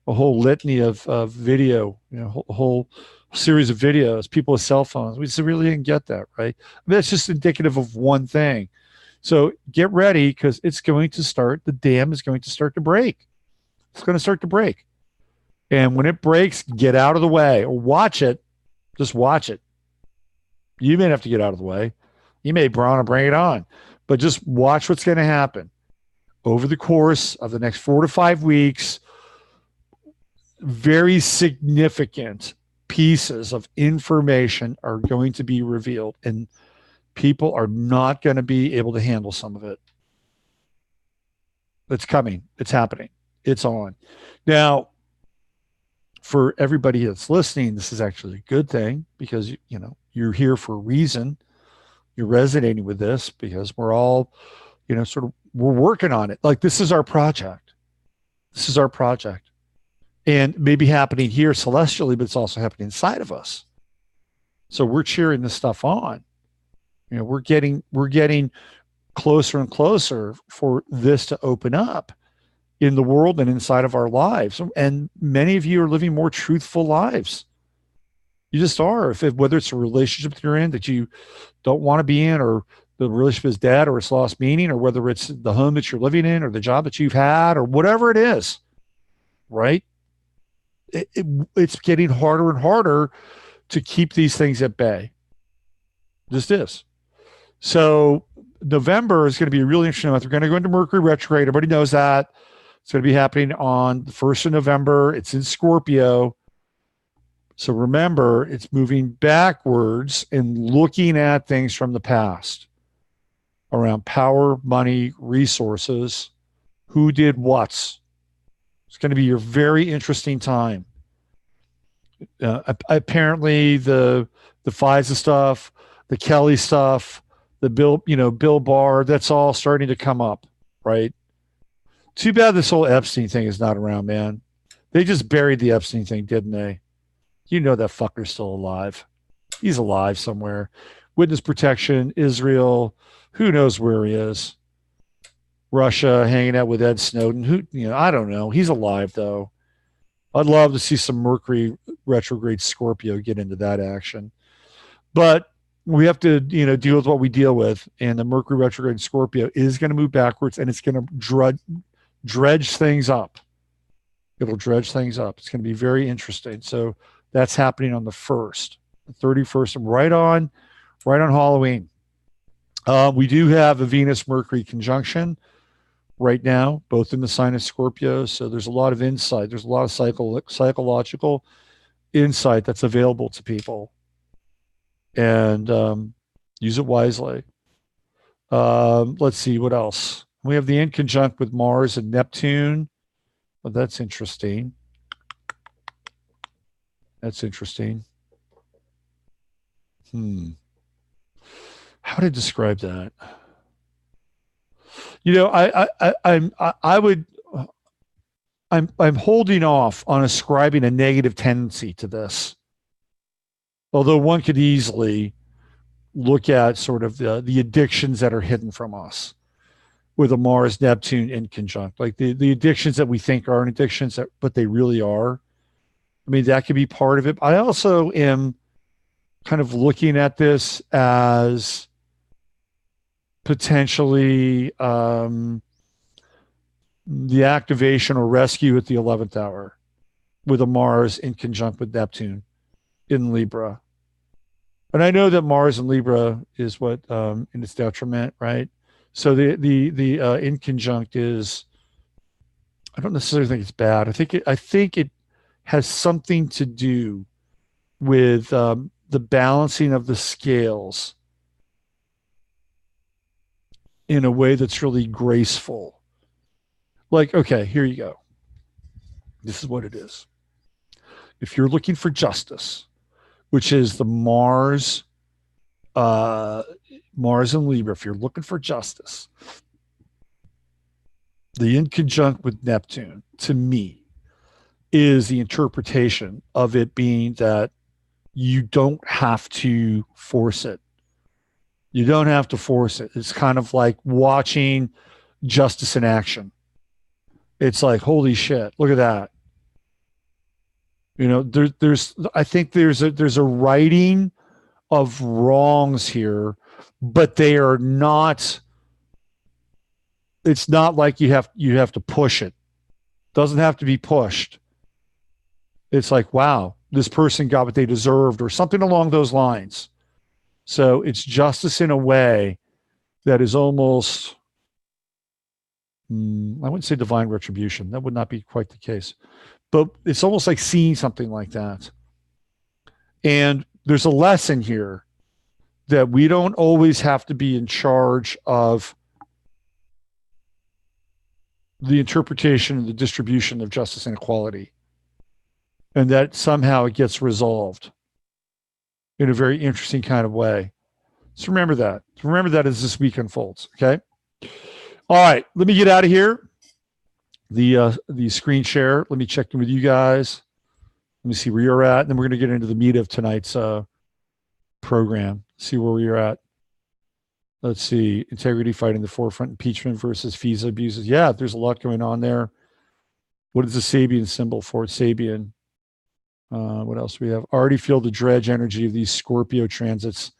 whole litany of video, a whole series of videos, people with cell phones? We just really didn't get that, right? That's just indicative of one thing. So get ready, because it's going to start. The dam is going to start to break. It's going to start to break. And when it breaks, get out of the way or watch it. Just watch it. You may have to get out of the way. You may want to bring it on, but just watch what's going to happen over the course of the next 4 to 5 weeks. Very significant pieces of information are going to be revealed, and people are not going to be able to handle some of it. It's coming. It's happening. It's on. Now, for everybody that's listening, this is actually a good thing, because, you're here for a reason. You're resonating with this because we're all, we're working on it. Like, this is our project. This is our project. And maybe happening here celestially, but it's also happening inside of us. So we're cheering this stuff on. We're getting closer and closer for this to open up in the world and inside of our lives. And many of you are living more truthful lives. You just are. Whether it's a relationship that you're in that you don't want to be in, or the relationship is dead, or it's lost meaning, or whether it's the home that you're living in, or the job that you've had, or whatever it is, right? It's getting harder and harder to keep these things at bay. Just is. So November is going to be a really interesting month. We're going to go into Mercury retrograde. Everybody knows that. It's going to be happening on the 1st of November. It's in Scorpio. So remember, it's moving backwards and looking at things from the past around power, money, resources, who did what's. It's going to be your very interesting time. Apparently, the FISA stuff, the Kelly stuff, the Bill Barr, that's all starting to come up, right? Too bad this whole Epstein thing is not around, man. They just buried the Epstein thing, didn't they? That fucker's still alive. He's alive somewhere. Witness protection, Israel, who knows where he is. Russia, hanging out with Ed Snowden. I don't know. He's alive, though. I'd love to see some Mercury retrograde Scorpio get into that action. But we have to, deal with what we deal with. And the Mercury retrograde Scorpio is going to move backwards, and it's going to dredge things up. It'll dredge things up. It's going to be very interesting. So that's happening on the 1st, the 31st, right on Halloween. We do have a Venus-Mercury conjunction right now, both in the sign of Scorpio. So there's a lot of insight. There's a lot of psychological insight that's available to people. And use it wisely. Let's see, what else? We have the in conjunct with Mars and Neptune. Well, that's interesting. That's interesting. How would I describe that? I'm holding off on ascribing a negative tendency to this. Although one could easily look at sort of the addictions that are hidden from us with a Mars Neptune in conjunct, like the addictions that we think aren't addictions, but they really are. I mean, that could be part of it. I also am kind of looking at this as potentially the activation or rescue at the 11th hour with a Mars in conjunct with Neptune in Libra. And I know that Mars in Libra is what in its detriment, right? So the in conjunct is, I don't necessarily think it's bad. I think it has something to do with the balancing of the scales in a way that's really graceful. Like, okay, here you go. This is what it is. If you're looking for justice, which is the Mars in Libra, if you're looking for justice, the in conjunct with Neptune, to me, is the interpretation of it being that you don't have to force it. You don't have to force it. It's kind of like watching justice in action. It's like, holy shit, look at that. You know, I think there's a righting of wrongs here, but they are not, it's not like you have to push it. Doesn't have to be pushed. It's like, wow, this person got what they deserved or something along those lines. So it's justice in a way that is almost, I wouldn't say divine retribution. That would not be quite the case. But it's almost like seeing something like that. And there's a lesson here that we don't always have to be in charge of the interpretation and the distribution of justice and equality. And that somehow it gets resolved in a very interesting kind of way. So remember that. Remember that as this week unfolds, okay? All right, let me get out of here. The screen share. Let me check in with you guys. Let me see where you're at. And then we're going to get into the meat of tonight's program. See where we're at. Let's see. Integrity fighting the forefront. Impeachment versus FISA abuses. Yeah, there's a lot going on there. What is the Sabian symbol for? Sabian. What else do we have? Already feel the dredge energy of these Scorpio transits.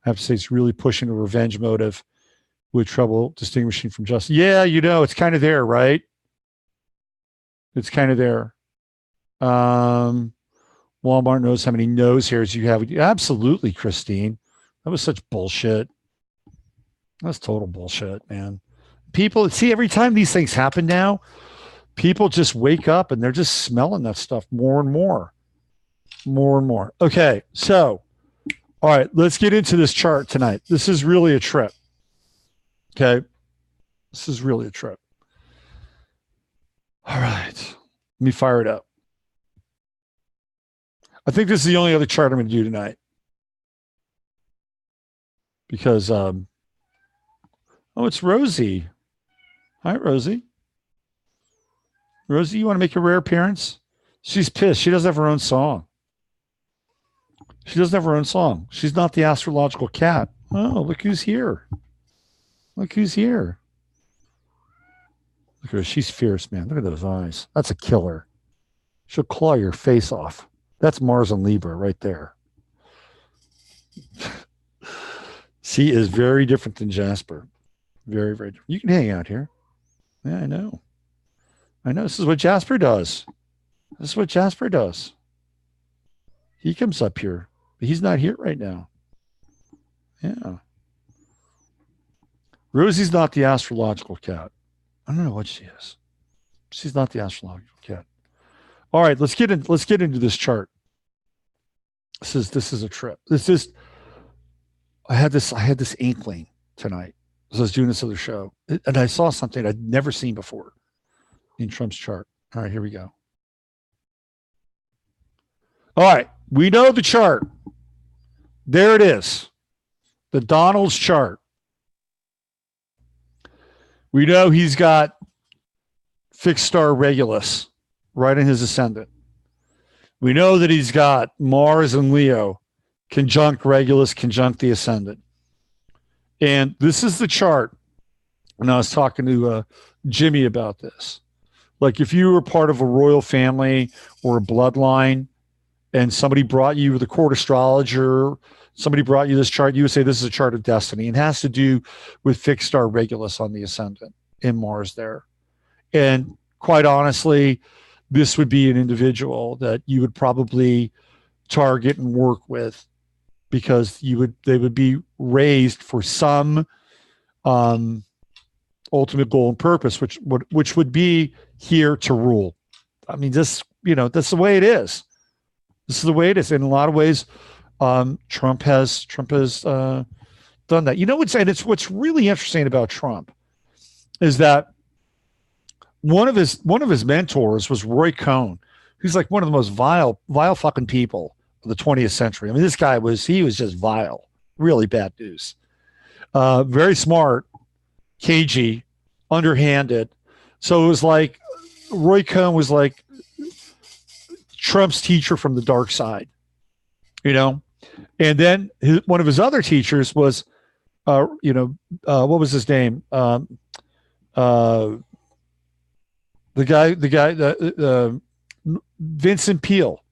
I have to say it's really pushing a revenge motive with trouble distinguishing from justice. Yeah, you know, it's kind of there, right? It's kind of there. Walmart knows how many nose hairs you have. Absolutely, Christine. That was such bullshit. That's total bullshit, man. People, see, every time these things happen now, people just wake up and they're just smelling that stuff more and more. More and more. Okay, so, all right, let's get into this chart tonight. This is really a trip. Okay? This is really a trip. All right. Let me fire it up. I think this is the only other chart I'm going to do tonight. Because, oh, it's Rosie. Hi, Rosie. Rosie, you want to make a rare appearance? She's pissed. She doesn't have her own song. She doesn't have her own song. She's not the astrological cat. Oh, look who's here. Look who's here. Look at her. She's fierce, man. Look at those eyes. That's a killer. She'll claw your face off. That's Mars and Libra right there. She is very different than Jasper. Very, very different. You can hang out here. Yeah, I know. I know. This is what Jasper does. This is what Jasper does. He comes up here. But he's not here right now. Yeah. Rosie's not the astrological cat. I don't know what she is. She's not the astrological cat. All right, let's get into this chart. This is a trip. I had this inkling tonight as I was doing this other show, and I saw something I'd never seen before in Trump's chart. All right, here we go. All right, we know the chart. There it is. The Donald's chart. We know he's got fixed star Regulus right in his ascendant. We know that he's got Mars and Leo, conjunct Regulus, conjunct the ascendant. And this is the chart. And I was talking to Jimmy about this. Like if you were part of a royal family or a bloodline and somebody brought you the court astrologer, somebody brought you this chart, you would say this is a chart of destiny. It has to do with fixed star Regulus on the ascendant in Mars there. And quite honestly, this would be an individual that you would probably target and work with, because they would be raised for some ultimate goal and purpose, which would be here to rule. I mean, that's the way it is. This is the way it is. In a lot of ways, Trump has done that. What's really interesting about Trump is that one of his mentors was Roy Cohn, who's like one of the most vile fucking people of the 20th century. I mean, this guy was just vile, really bad news. Very smart, cagey, underhanded. So it was like Roy Cohn was like Trump's teacher from the dark side, And then one of his other teachers was, what was his name? The Vincent Peale,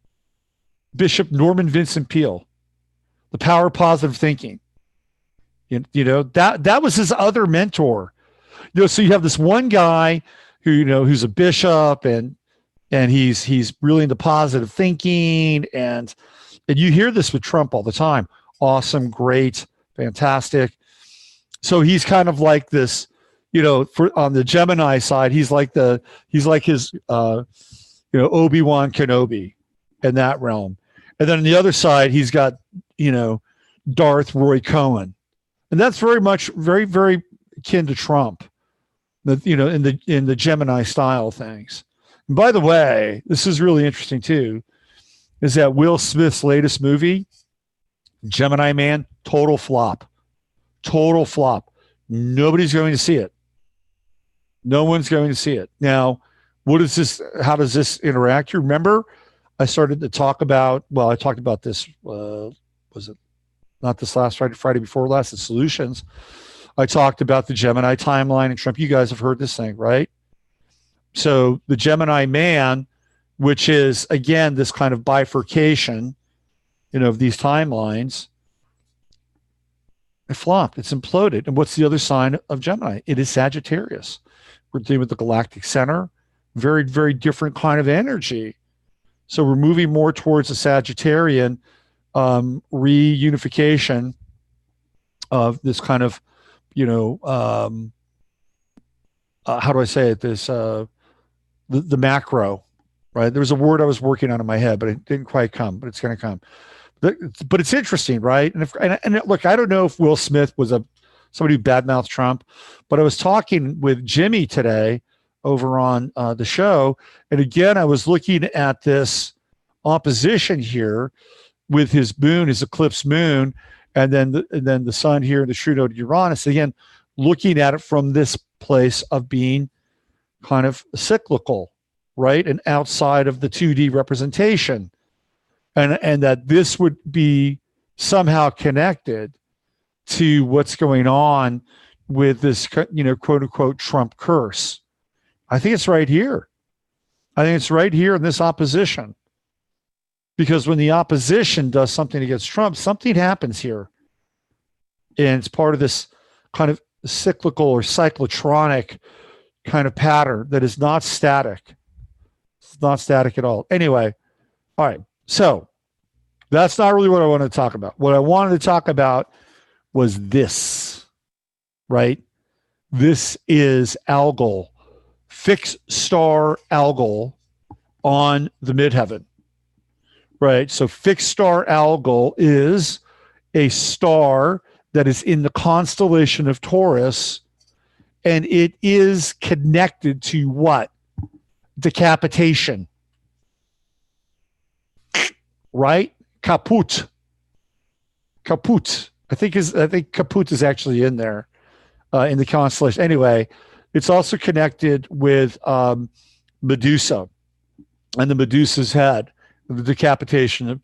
Bishop Norman Vincent Peale, the power of positive thinking. That was his other mentor. So you have this one guy who's a bishop and he's really into positive thinking, and you hear this with Trump all the time. Awesome, great, fantastic. So he's kind of like this, on the Gemini side, he's like his Obi-Wan Kenobi in that realm. And then on the other side, he's got, Darth Roy Cohen. And that's very much very, very akin to Trump, in the Gemini style things. And by the way, this is really interesting too, is that Will Smith's latest movie, Gemini Man, total flop. Nobody's going to see it. No one's going to see it. Now, how does this interact? You remember I started to talk about, I talked about this, was it not this last Friday before last, the solutions. I talked about the Gemini timeline and Trump. You guys have heard this thing, right? So the Gemini Man, which is, again, this kind of bifurcation, of these timelines, it flopped. It's imploded. And what's the other sign of Gemini? It is Sagittarius. We're dealing with the galactic center. Very, very different kind of energy. So we're moving more towards a Sagittarian reunification of this kind of, how do I say it? This the macro, right? There was a word I was working on in my head, but it didn't quite come. But it's going to come. But it's interesting, right? And look, I don't know if Will Smith was somebody who badmouthed Trump, but I was talking with Jimmy today over on the show, and again, I was looking at this opposition here with his moon, his eclipse moon, and then the sun here, the true node Uranus. Again, looking at it from this place of being kind of cyclical, right, and outside of the 2D representation. And that this would be somehow connected to what's going on with this, quote unquote, Trump curse. I think it's right here. I think it's right here in this opposition. Because when the opposition does something against Trump, something happens here. And it's part of this kind of cyclical or cyclotronic kind of pattern that is not static. It's not static at all. Anyway, all right. So that's not really what I wanted to talk about. What I wanted to talk about was this, right? This is Algol, fixed star Algol on the midheaven, right? So fixed star Algol is a star that is in the constellation of Taurus, and it is connected to what? Decapitation, right? Kaput. I think Kaput is actually in there in the constellation. Anyway, it's also connected with Medusa and the Medusa's head, the decapitation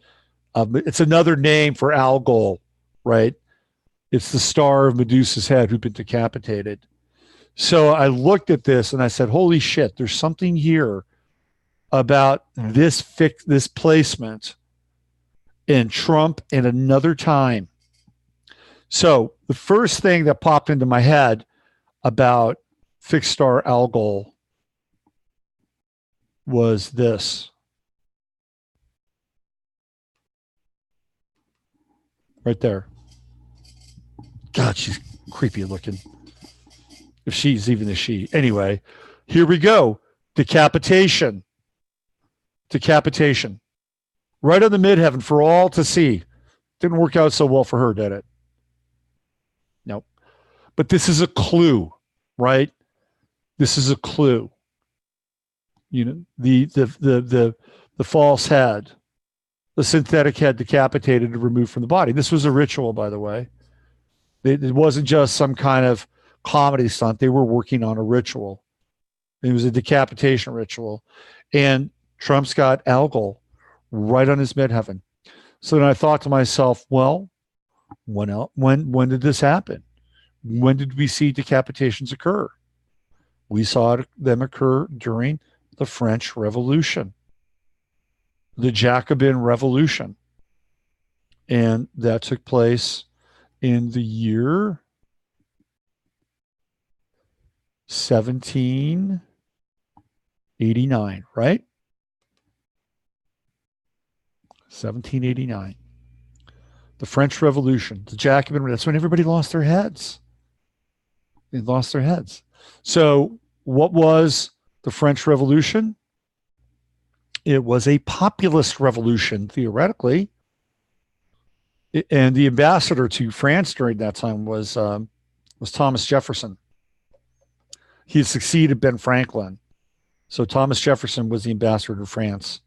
of it's another name for Algol, right? It's the star of Medusa's head who'd been decapitated. So I looked at this and I said, holy shit, there's something here about this placement in Trump in another time. So the first thing that popped into my head about fixed star Algol was this. Right there. God, she's creepy looking. If she's even a she. Anyway, here we go. Decapitation. Decapitation. Right on the midheaven for all to see. Didn't work out so well for her, did it? Nope. But this is a clue, right? This is a clue. You know, the false head, the synthetic head decapitated and removed from the body. This was a ritual, by the way. It wasn't just some kind of comedy stunt. They were working on a ritual. It was a decapitation ritual. And Trump's got Algol right on his midheaven. So then I thought to myself, well, when did this happen? When did we see decapitations occur? We saw them occur during the French Revolution, the Jacobin Revolution. And that took place in the year 1789, right? 1789. The French Revolution, the Jacobin, that's when everybody lost their heads. They lost their heads. So what was the French Revolution? It was a populist revolution, theoretically. And the ambassador to France during that time was Thomas Jefferson. He had succeeded Ben Franklin. So Thomas Jefferson was the ambassador to France.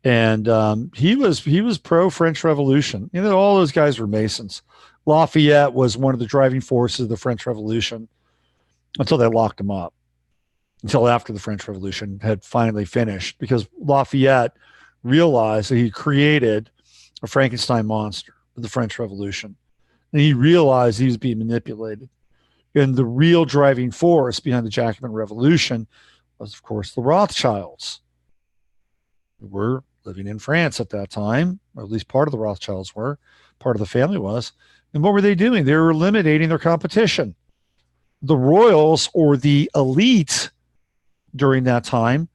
And he was pro-French Revolution. You know, all those guys were Masons. Lafayette was one of the driving forces of the French Revolution until they locked him up, until after the French Revolution had finally finished, because Lafayette realized that he created a Frankenstein monster of the French Revolution. And he realized he was being manipulated. And the real driving force behind the Jacobin Revolution was, of course, the Rothschilds, who were living in France at that time, or at least part of the Rothschilds were, part of the family was. And what were they doing? They were eliminating their competition. The royals, or the elite during that time,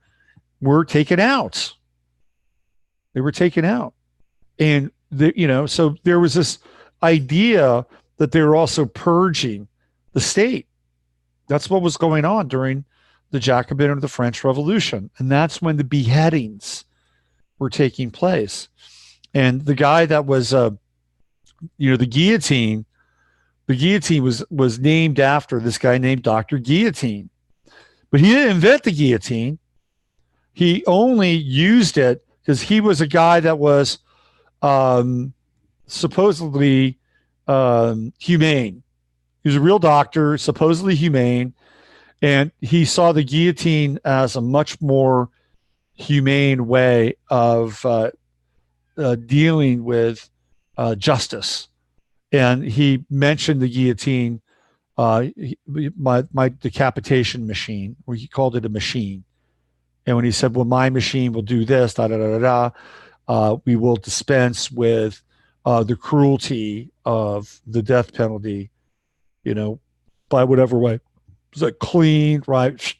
were taken out. They were taken out. And, so there was this idea that they were also purging the state. That's what was going on during the Jacobin or the French Revolution. And that's when the beheadings were taking place. And the guy that was, the guillotine was named after this guy named Dr. Guillotine. But he didn't invent the guillotine. He only used it because he was a guy that was supposedly humane. He was a real doctor, supposedly humane, and he saw the guillotine as a much more humane way of dealing with justice. And he mentioned the guillotine, my decapitation machine, or he called it a machine. And when he said, well, my machine will do this, we will dispense with the cruelty of the death penalty, by whatever way. It was like clean, right?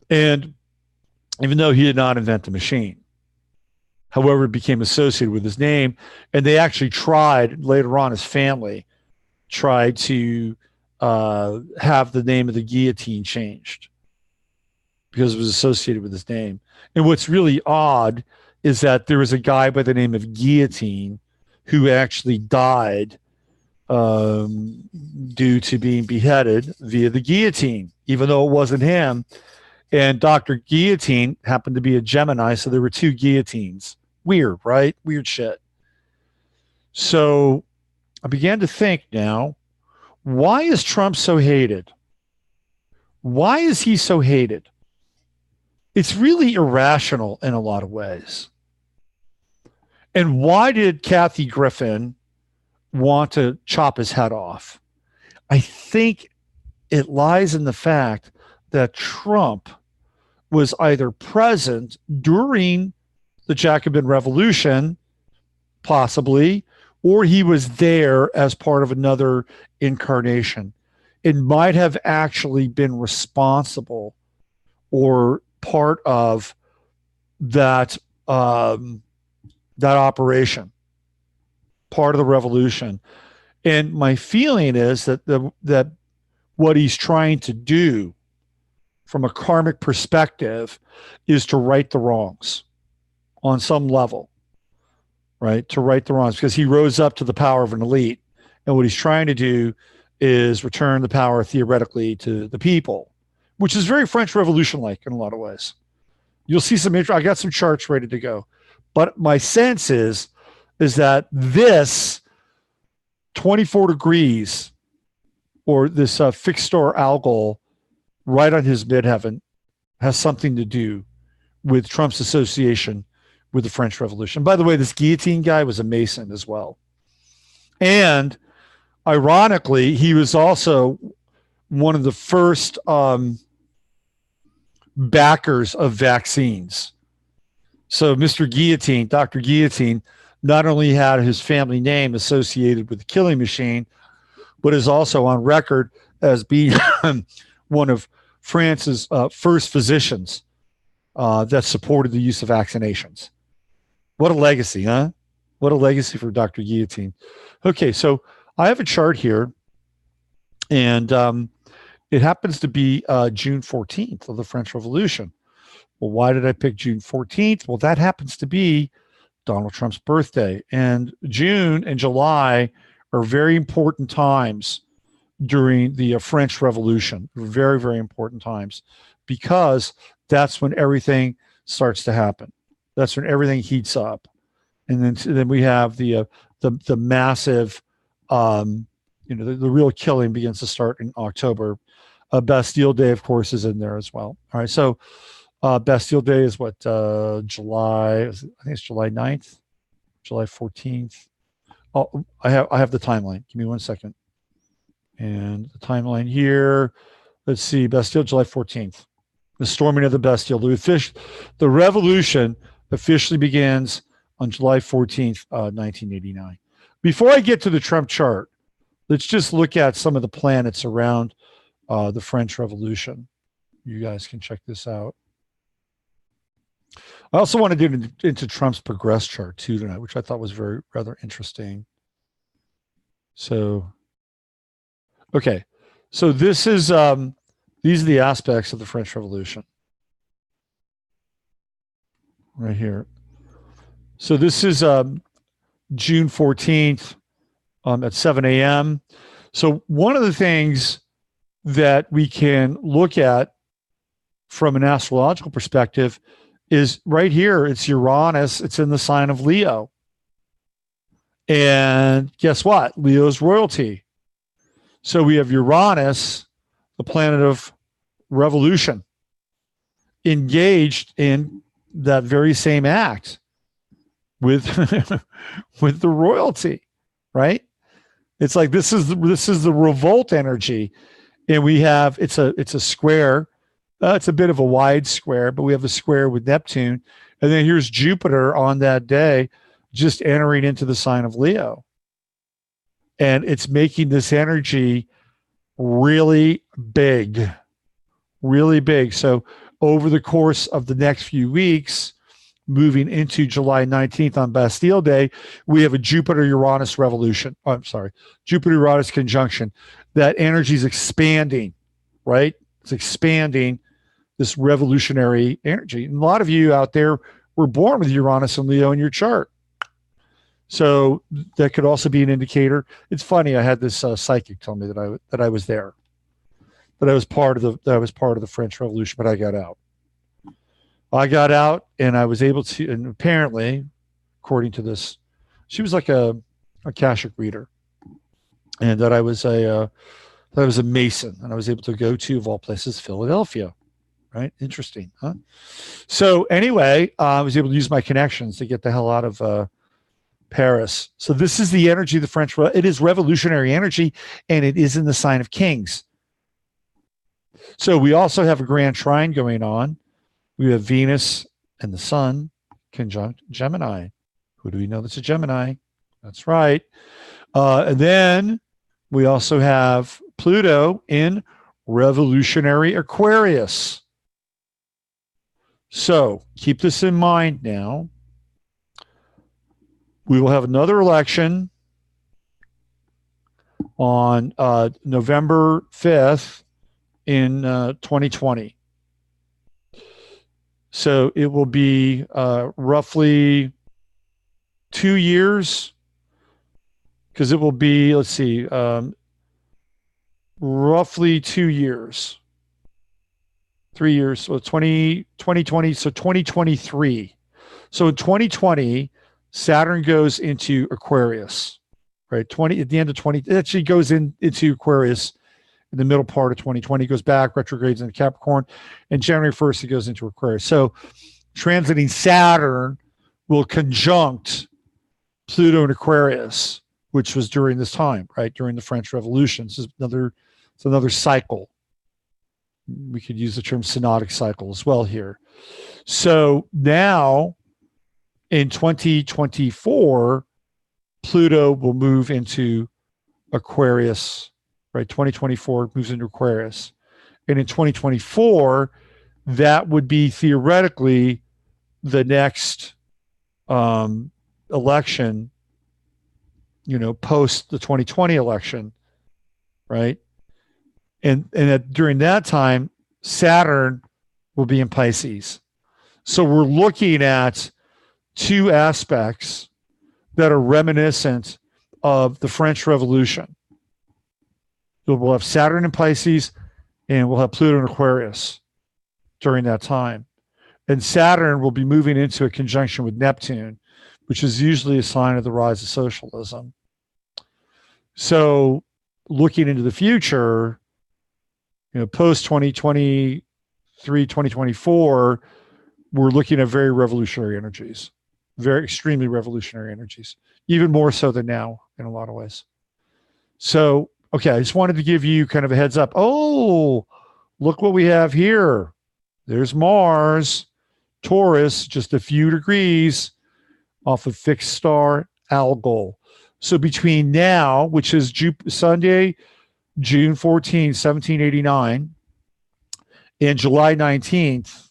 And even though he did not invent the machine, however, it became associated with his name. And they actually tried later on, his family tried to have the name of the guillotine changed because it was associated with his name. And what's really odd is that there was a guy by the name of Guillotine who actually died due to being beheaded via the guillotine, even though it wasn't him. And Dr. Guillotine happened to be a Gemini, so there were two guillotines. Weird, right? Weird shit. So I began to think now, why is Trump so hated? Why is he so hated? It's really irrational in a lot of ways. And why did Kathy Griffin want to chop his head off? I think it lies in the fact that Trump was either present during the Jacobin Revolution, possibly, or he was there as part of another incarnation. It might have actually been responsible or part of that that operation, part of the revolution. And my feeling is that that what he's trying to do from a karmic perspective is to right the wrongs on some level, right? To right the wrongs, because he rose up to the power of an elite. And what he's trying to do is return the power theoretically to the people, which is very French Revolution-like in a lot of ways. You'll see some I got some charts ready to go. But my sense is that this 24 degrees or this fixed star Algol right on his midheaven has something to do with Trump's association with the French Revolution. By the way, this guillotine guy was a Mason as well. And ironically, he was also one of the first backers of vaccines. So Mr. Guillotine, Dr. Guillotine, not only had his family name associated with the killing machine, but is also on record as being one of France's first physicians that supported the use of vaccinations. What a legacy, huh? What a legacy for Dr. Guillotine. Okay, so I have a chart here, and it happens to be June 14th of the French Revolution. Well, why did I pick June 14th? Well, that happens to be Donald Trump's birthday. And June and July are very important times during the French Revolution. Very, very important times, because that's when everything starts to happen. That's when everything heats up. And then we have the massive, the real killing begins to start in October. Bastille Day, of course, is in there as well. All right, so Bastille Day is what, July, I think it's July 9th, July 14th. Oh, I have the timeline. Give me 1 second. And the timeline here, let's see, Bastille, July 14th. The storming of the Bastille. The revolution officially begins on July 14th, 1989. Before I get to the Trump chart, let's just look at some of the planets around the French Revolution. You guys can check this out. I also want to get into Trump's progress chart too tonight, which I thought was rather interesting. So, okay. So this is, these are the aspects of the French Revolution. Right here. So this is June 14th at 7 a.m. So one of the things that we can look at from an astrological perspective is right here. It's Uranus. It's in the sign of Leo. And guess what? Leo's royalty. So we have Uranus, the planet of revolution, engaged in that very same act with with the royalty, right? It's like this is the revolt energy, and we have it's a square. It's a bit of a wide square, but we have a square with Neptune, and then here's Jupiter on that day, just entering into the sign of Leo, and it's making this energy really big, really big. So over the course of the next few weeks, moving into July 19th on Bastille Day, we have a Jupiter-Uranus revolution. Oh, I'm sorry, Jupiter-Uranus conjunction. That energy is expanding, right? It's expanding this revolutionary energy. And a lot of you out there were born with Uranus and Leo in your chart. So that could also be an indicator. It's funny. I had this psychic tell me that I was there, that I was part of the French Revolution, but I got out. I got out, and I was able to. And apparently, according to this, she was like a Akashic reader, and that I was a Mason, and I was able to go to, of all places, Philadelphia. Right? Interesting, huh? So anyway, I was able to use my connections to get the hell out of Paris. So this is the energy of the French. It is revolutionary energy, and it is in the sign of Kings. So we also have a grand trine going on. We have Venus and the Sun conjunct Gemini. Who do we know that's a Gemini? That's right. And then we also have Pluto in revolutionary Aquarius. So keep this in mind now. We will have another election on November 5th in 2020. So it will be roughly 2 years, because it will be, let's see, roughly 2 years. 3 years, so 2020, so 2023. So in 2020, Saturn goes into Aquarius, right? At the end of 20, it actually goes into Aquarius in the middle part of 2020, goes back, retrogrades into Capricorn, and January 1st, it goes into Aquarius. So transiting Saturn will conjunct Pluto and Aquarius, which was during this time, right? During the French Revolution. It's another cycle. We could use the term synodic cycle as well here. So now in 2024, Pluto will move into Aquarius, right? 2024 moves into Aquarius. And in 2024, that would be theoretically the next election, post the 2020 election, right? And during that time, Saturn will be in Pisces. So we're looking at two aspects that are reminiscent of the French Revolution. We'll have Saturn in Pisces, and we'll have Pluto in Aquarius during that time. And Saturn will be moving into a conjunction with Neptune, which is usually a sign of the rise of socialism. So looking into the future, post 2023, 2024, we're looking at very revolutionary energies, very extremely revolutionary energies, even more so than now in a lot of ways. So, okay, I just wanted to give you kind of a heads up. Oh, look what we have here. There's Mars, Taurus, just a few degrees off of fixed star Algol. So between now, which is Sunday, June 14, 1789, and July 19th,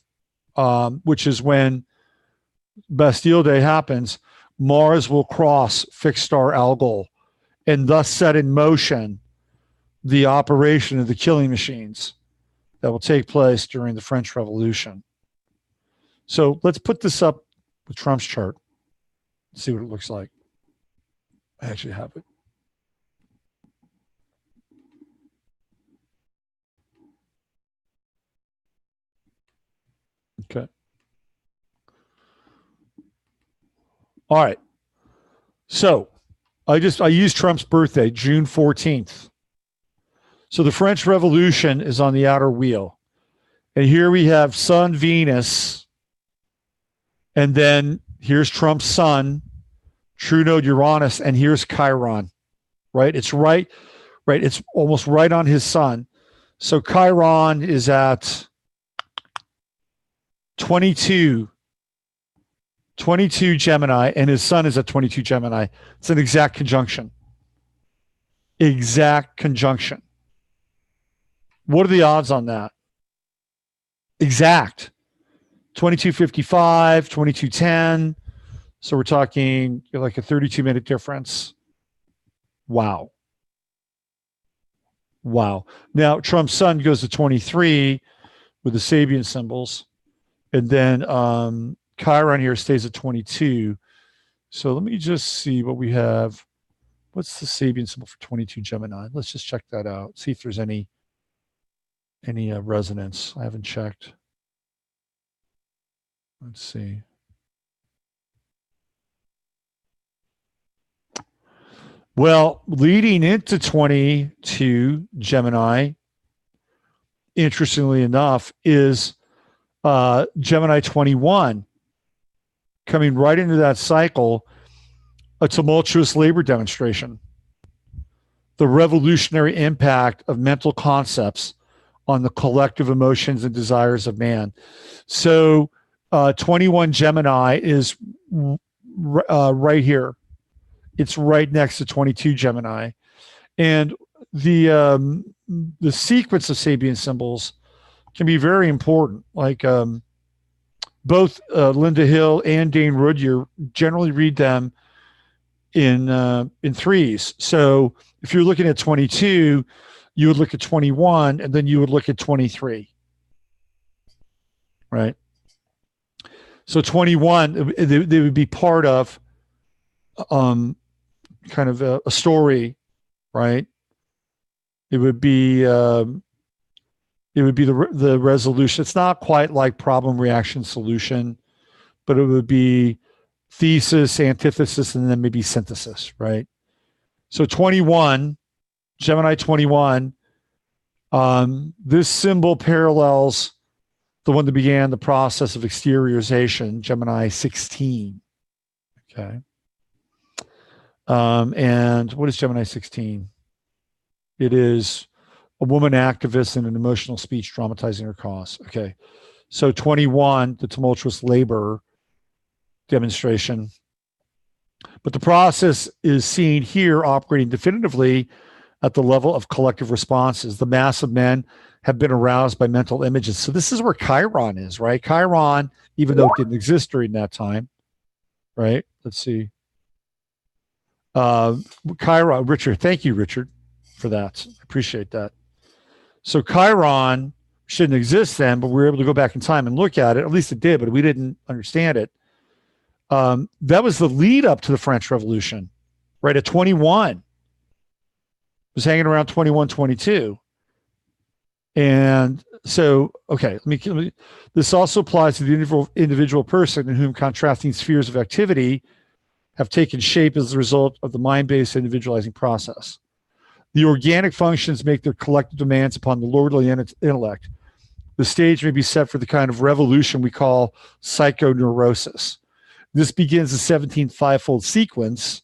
which is when Bastille Day happens, Mars will cross fixed star Algol and thus set in motion the operation of the killing machines that will take place during the French Revolution. So let's put this up with Trump's chart. See what it looks like. I actually have it. Okay. All right. So I used Trump's birthday, June 14th. So the French Revolution is on the outer wheel. And here we have Sun, Venus, and then here's Trump's sun, true node Uranus, and here's Chiron, right? It's right. It's almost right on his sun. So Chiron is at 22 Gemini, and his sun is at 22 Gemini. It's an exact conjunction. Exact conjunction. What are the odds on that? Exact. 2255, 2210. So we're talking like a 32-minute difference. Wow. Now, Trump's sun goes to 23 with the Sabian symbols. And then Chiron here stays at 22. So let me just see what we have. What's the Sabian symbol for 22 Gemini? Let's just check that out. See if there's any resonance. I haven't checked. Let's see. Well, leading into 22 Gemini, interestingly enough, is Gemini 21, coming right into that cycle, a tumultuous labor demonstration, the revolutionary impact of mental concepts on the collective emotions and desires of man. So 21 Gemini is right here It's right next to 22 Gemini. And the sequence of Sabian symbols can be very important. Like both Linda Hill and Dane Rudyer generally read them in threes. So if you're looking at 22, you would look at 21, and then you would look at 23. Right? So 21, they would be part of kind of a story, right? It would be the resolution. It's not quite like problem, reaction, solution, but it would be thesis, antithesis, and then maybe synthesis, right? So 21, Gemini 21, this symbol parallels the one that began the process of exteriorization, Gemini 16. Okay. And what is Gemini 16? It is a woman activist in an emotional speech dramatizing her cause. Okay. So 21, the tumultuous labor demonstration. But the process is seen here operating definitively at the level of collective responses. The mass of men have been aroused by mental images. So this is where Chiron is, right? Chiron, even though it didn't exist during that time, right? Let's see. Chiron, Richard, thank you, Richard, for that. I appreciate that. So Chiron shouldn't exist then, but we were able to go back in time and look at it. At least it did, but we didn't understand it. That was the lead up to the French Revolution, right? At 21. It was hanging around 21, 22. And so, okay, let me this also applies to the individual person in whom contrasting spheres of activity have taken shape as a result of the mind-based individualizing process. The organic functions make their collective demands upon the lordly intellect. The stage may be set for the kind of revolution we call psychoneurosis. This begins the 17th fivefold sequence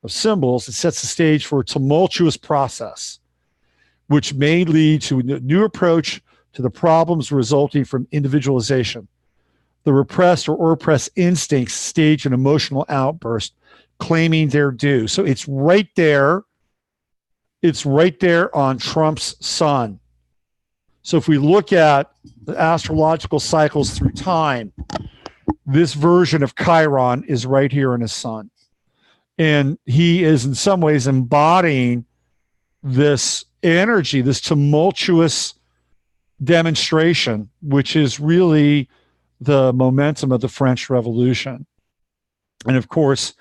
of symbols. It sets the stage for a tumultuous process, which may lead to a new approach to the problems resulting from individualization. The repressed or oppressed instincts stage an emotional outburst, claiming their due. So it's right there. It's right there on Trump's sun. So if we look at the astrological cycles through time, this version of Chiron is right here in his sun. And he is in some ways embodying this energy, this tumultuous demonstration, which is really the momentum of the French Revolution. And of course,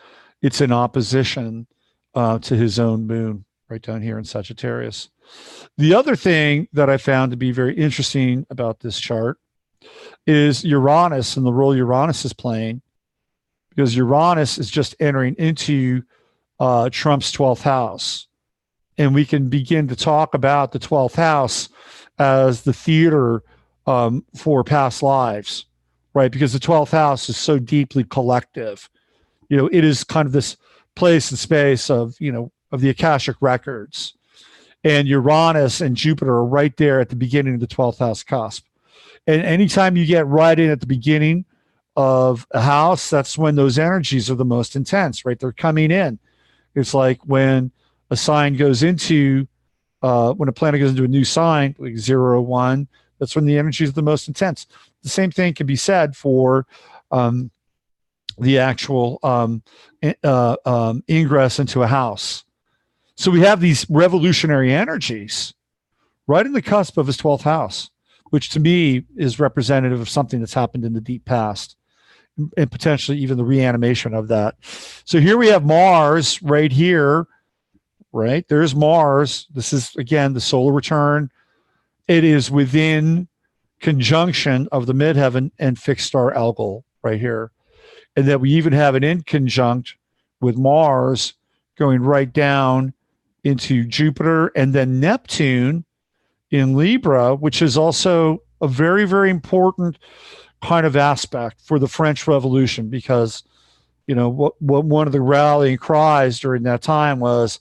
it's in opposition to his own moon right down here in Sagittarius. The other thing that I found to be very interesting about this chart is Uranus and the role Uranus is playing, because Uranus is just entering into Trump's 12th house. And we can begin to talk about the 12th house as the theater for past lives, right? Because the 12th house is so deeply collective. You know, it is kind of this place and space of, you know, of the Akashic records. And Uranus and Jupiter are right there at the beginning of the 12th house cusp. And anytime you get right in at the beginning of a house, that's when those energies are the most intense, right? They're coming in. It's like when a sign goes into, when a planet goes into a new sign, like 0 or 1, that's when the energies are the most intense. The same thing can be said for the actual ingress into a house. So we have these revolutionary energies right in the cusp of his 12th house, which to me is representative of something that's happened in the deep past and potentially even the reanimation of that. So here we have Mars right here, right? There's Mars. This is, again, the solar return. It is within conjunction of the midheaven and fixed star Algol right here. And that we even have it in conjunct with Mars going right down into Jupiter and then Neptune in Libra, which is also a very, very important kind of aspect for the French Revolution, because, you know, what one of the rallying cries during that time was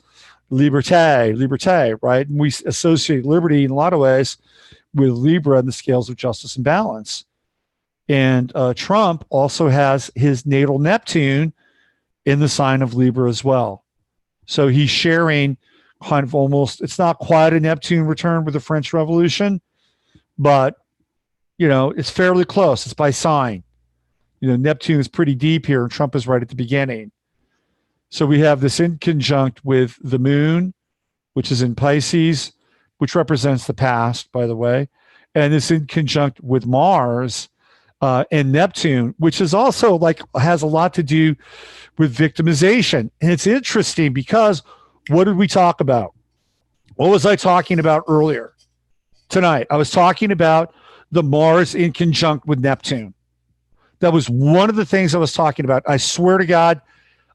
liberté, liberté, right? And we associate liberty in a lot of ways with Libra and the scales of justice and balance. And Trump also has his natal Neptune in the sign of Libra as well. So he's sharing kind of almost, it's not quite a Neptune return with the French Revolution, but, it's fairly close. It's by sign. Neptune is pretty deep here and Trump is right at the beginning. So we have this in conjunct with the moon, which is in Pisces, which represents the past, by the way. And this in conjunct with Mars and Neptune, which is also has a lot to do with victimization. And it's interesting because what did we talk about? What was I talking about earlier tonight? I was talking about the Mars in conjunct with Neptune. That was one of the things I was talking about. I swear to God,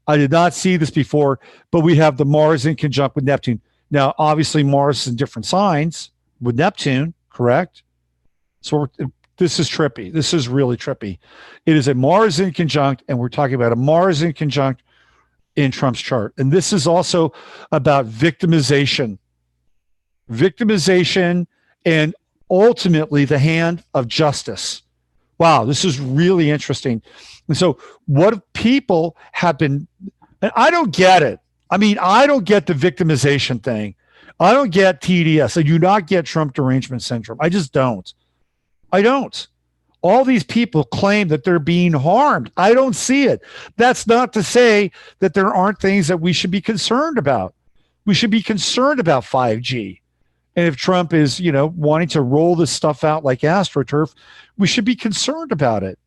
I did not see this before, but we have the Mars in conjunct with Neptune. Now, obviously, Mars is in different signs with Neptune, correct? So this is trippy. This is really trippy. It is a Mars in conjunct, and we're talking about a Mars in conjunct in Trump's chart. And this is also about victimization. Victimization and ultimately the hand of justice. Wow, this is really interesting. And so what if people have been, and I don't get it. I mean, I don't get the victimization thing. I don't get TDS. I do not get Trump derangement syndrome. I just don't. I don't. All these people claim that they're being harmed. I don't see it. That's not to say that there aren't things that we should be concerned about. We should be concerned about 5G. And if Trump is, wanting to roll this stuff out like AstroTurf, we should be concerned about it.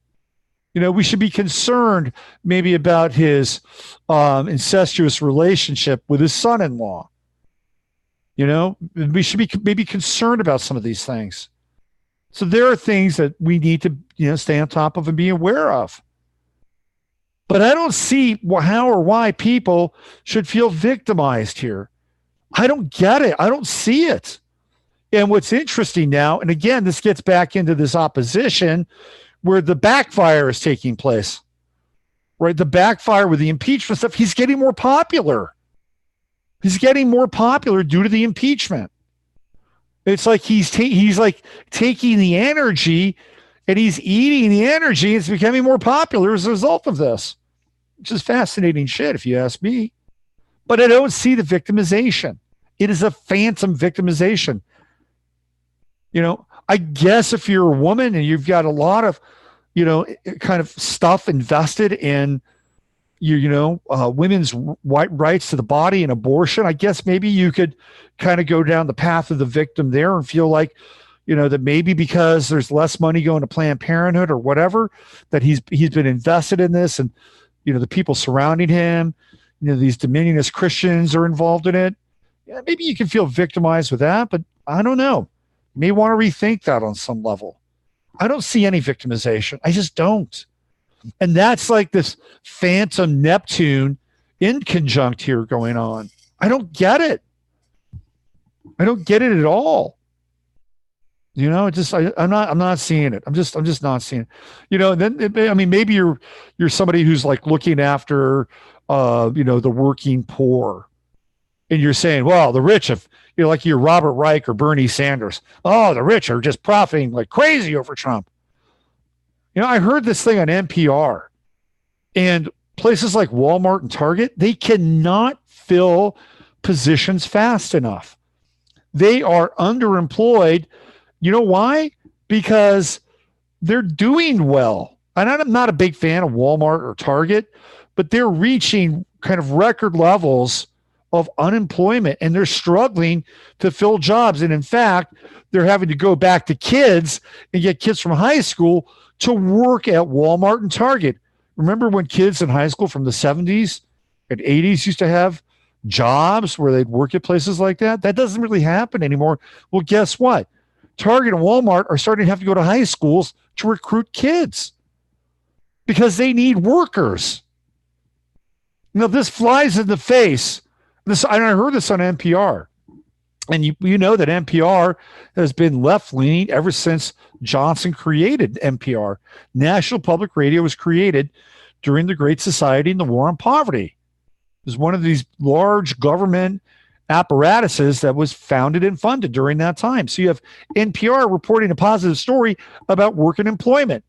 We should be concerned maybe about his incestuous relationship with his son-in-law. We should be maybe concerned about some of these things. So there are things that we need to, stay on top of and be aware of. But I don't see how or why people should feel victimized here. I don't get it. I don't see it. And what's interesting now, and again, this gets back into this opposition where the backfire is taking place, right? The backfire with the impeachment stuff, he's getting more popular. He's getting more popular due to the impeachment. It's like he's like taking the energy and he's eating the energy. It's becoming more popular as a result of this, which is fascinating shit, if you ask me. But I don't see the victimization. It is a phantom victimization. I guess if you're a woman and you've got a lot of, kind of stuff invested in women's rights to the body and abortion, I guess maybe you could kind of go down the path of the victim there and feel like, that maybe because there's less money going to Planned Parenthood or whatever, that he's been invested in this, and the people surrounding him, these dominionist Christians are involved in it. Yeah, maybe you can feel victimized with that, but I don't know. You may want to rethink that on some level. I don't see any victimization. I just don't. And that's like this phantom Neptune in conjunct here going on. I don't get it. I don't get it at all. I'm not seeing it. I'm just not seeing it. And then maybe you're somebody who's like looking after the working poor, and you're saying, well, the rich have, like you're Robert Reich or Bernie Sanders. Oh, the rich are just profiting like crazy over Trump. I heard this thing on NPR, and places like Walmart and Target, they cannot fill positions fast enough. They are underemployed. You know why? Because they're doing well. And I'm not a big fan of Walmart or Target, but they're reaching kind of record levels of unemployment, and they're struggling to fill jobs. And in fact, they're having to go back to kids and get kids from high school to work at Walmart and Target. Remember when kids in high school from the 70s and 80s used to have jobs where they'd work at places like that? That doesn't really happen anymore. Well, guess what? Target and Walmart are starting to have to go to high schools to recruit kids because they need workers. This flies in the face. I heard this on NPR. And you know that NPR has been left-leaning ever since Johnson created NPR. National Public Radio was created during the Great Society and the War on Poverty. It was one of these large government apparatuses that was founded and funded during that time. So you have NPR reporting a positive story about work and employment.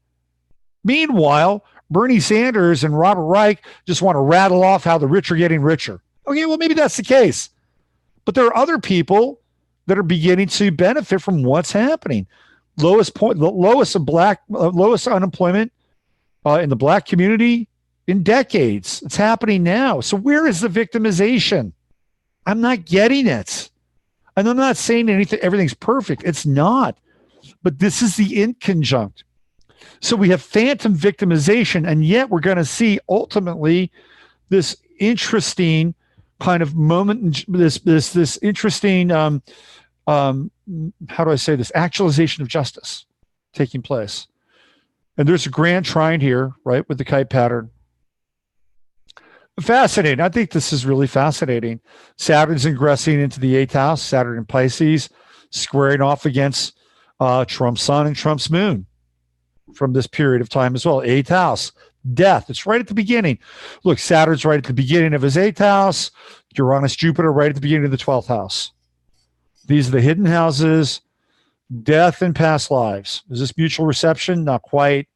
Meanwhile, Bernie Sanders and Robert Reich just want to rattle off how the rich are getting richer. Okay, well, maybe that's the case. But there are other people that are beginning to benefit from what's happening. Lowest unemployment in the black community in decades. It's happening now. So where is the victimization? I'm not getting it. And I'm not saying everything's perfect. It's not. But this is the inconjunct. So we have phantom victimization, and yet we're going to see ultimately this interesting kind of moment, this interesting how do I say this, actualization of justice taking place. And there's a grand trine here, right, with the kite pattern. Fascinating. I think this is really fascinating. Saturn's ingressing into the 8th house, Saturn in Pisces, squaring off against Trump's sun and Trump's moon from this period of time as well. 8th house, death. It's right at the beginning. Look, Saturn's right at the beginning of his 8th house. Uranus, Jupiter, right at the beginning of the 12th house. These are the hidden houses, death and past lives. Is this mutual reception? Not quite.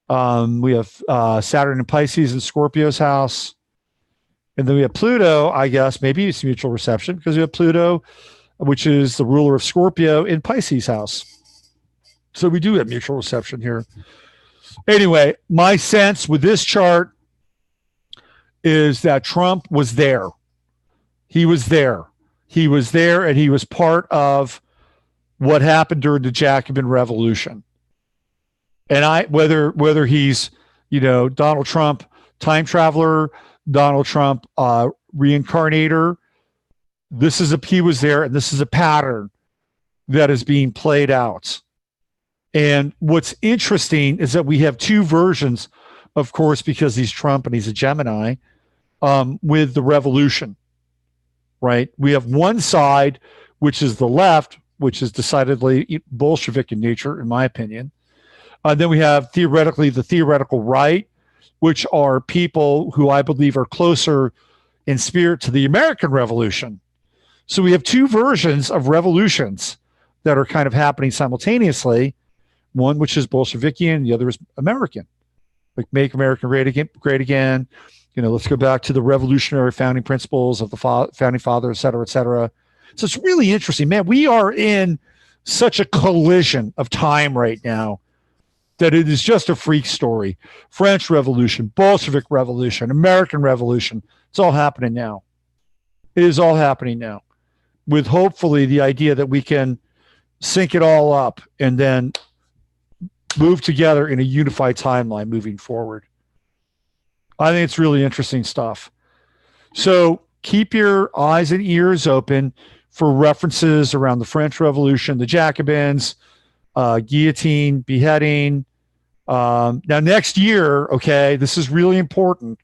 We have Saturn in Pisces in Scorpio's house. And then we have Pluto, I guess, maybe it's mutual reception because we have Pluto, which is the ruler of Scorpio in Pisces house. So we do have mutual reception here. Anyway, my sense with this chart is that Trump was there. He was there. He was there, and he was part of what happened during the Jacobin Revolution. And whether he's, Donald Trump, time traveler, Donald Trump, reincarnator, he was there, and this is a pattern that is being played out. And what's interesting is that we have two versions, of course, because he's Trump and he's a Gemini, with the revolution, right? We have one side, which is the left, which is decidedly Bolshevik in nature, in my opinion. Then we have the theoretical right, which are people who I believe are closer in spirit to the American Revolution. So we have two versions of revolutions that are kind of happening simultaneously. One which is Bolshevikian, the other is American. Like make America great again. Let's go back to the revolutionary founding principles of the founding fathers, et cetera, et cetera. So it's really interesting, man. We are in such a collision of time right now that it is just a freak story. French Revolution, Bolshevik Revolution, American Revolution. It's all happening now. It is all happening now, with hopefully the idea that we can sync it all up and then move together in a unified timeline moving forward. I think it's really interesting stuff. So keep your eyes and ears open for references around the French Revolution, the Jacobins, guillotine, beheading. Now, next year, okay, this is really important.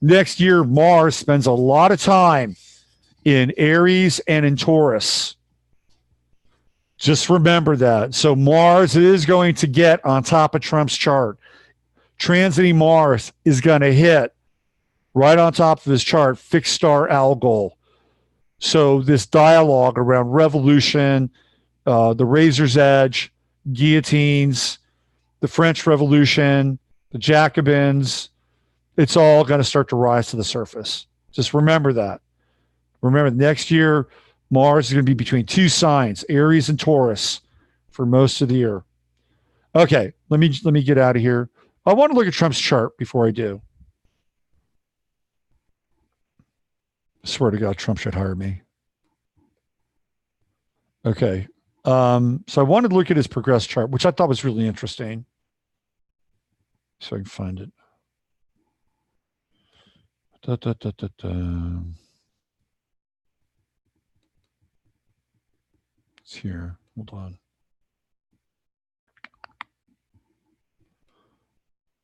Next year, Mars spends a lot of time in Aries and in Taurus. Just remember that. So Mars is going to get on top of Trump's chart. Transiting Mars is going to hit right on top of his chart, fixed star Algol. So this dialogue around revolution, the razor's edge, guillotines, the French Revolution, the Jacobins, it's all going to start to rise to the surface. Just remember that. Remember, next year, Mars is going to be between two signs, Aries and Taurus, for most of the year. Okay, let me get out of here. I want to look at Trump's chart before I do. I swear to God, Trump should hire me. Okay. So I wanted to look at his progress chart, which I thought was really interesting. So I can find it. It's here. Hold on.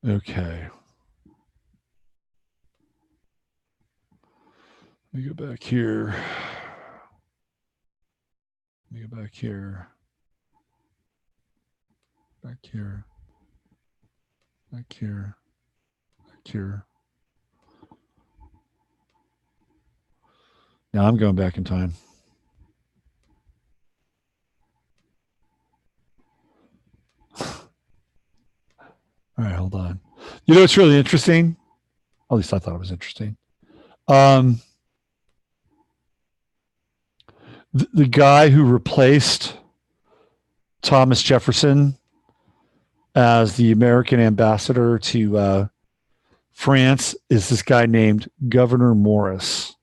Okay. Let me go back here. Let me go back here. Back here. Back here. Back here. Now I'm going back in time. All right, hold on. You know what's really interesting? At least I thought it was interesting. the guy who replaced Thomas Jefferson as the American ambassador to France is this guy named Governor Morris,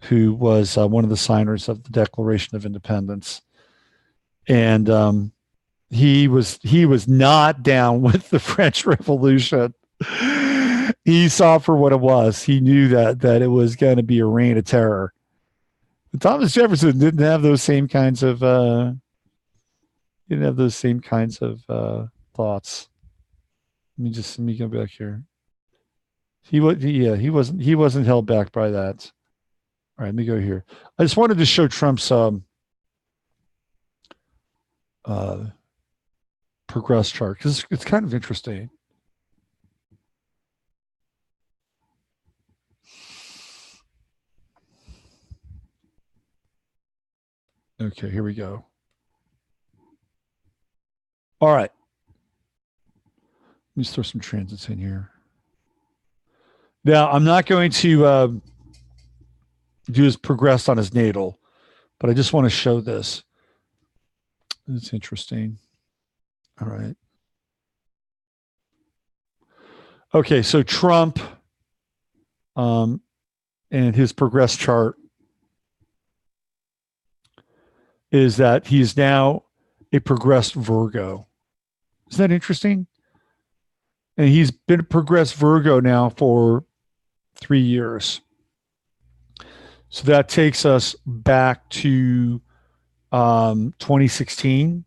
who was one of the signers of the Declaration of Independence. And he was not down with the French Revolution. He saw for what it was. He knew that it was going to be a reign of terror. But Thomas Jefferson didn't have those same kinds of thoughts. Let me go back here. He wasn't held back by that. All right, let me go here. I just wanted to show Trump's progress chart because it's kind of interesting. Okay, here we go. All right. Let me just throw some transits in here. Now, I'm not going to do his progress on his natal, but I just want to show this. It's interesting. All right. Okay, so Trump and his progress chart is that he's now a progressed Virgo. Isn't that interesting? And he's been a progressed Virgo now for 3 years. So that takes us back to 2016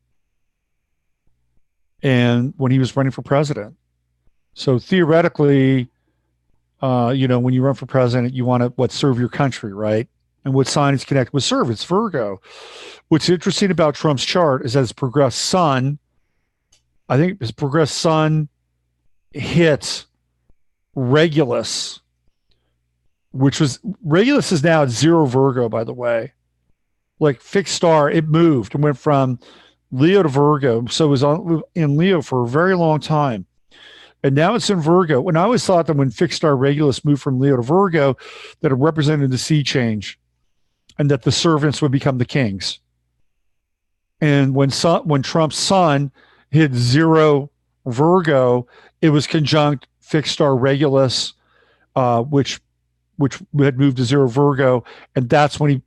and when he was running for president. So theoretically, when you run for president, you want to serve your country, right? And what sign is connected with serve? It's Virgo. What's interesting about Trump's chart is that his progressed sun, I think his progressed sun hit Regulus, which was Regulus is now at 0 Virgo, by the way. Like fixed star, it moved and went from Leo to Virgo. So it was in Leo for a very long time. And now it's in Virgo. And I always thought that when fixed star Regulus moved from Leo to Virgo, that it represented the sea change and that the servants would become the kings. And when Trump's sun hit 0 Virgo, it was conjunct fixed star Regulus, which had moved to 0 Virgo, and that's when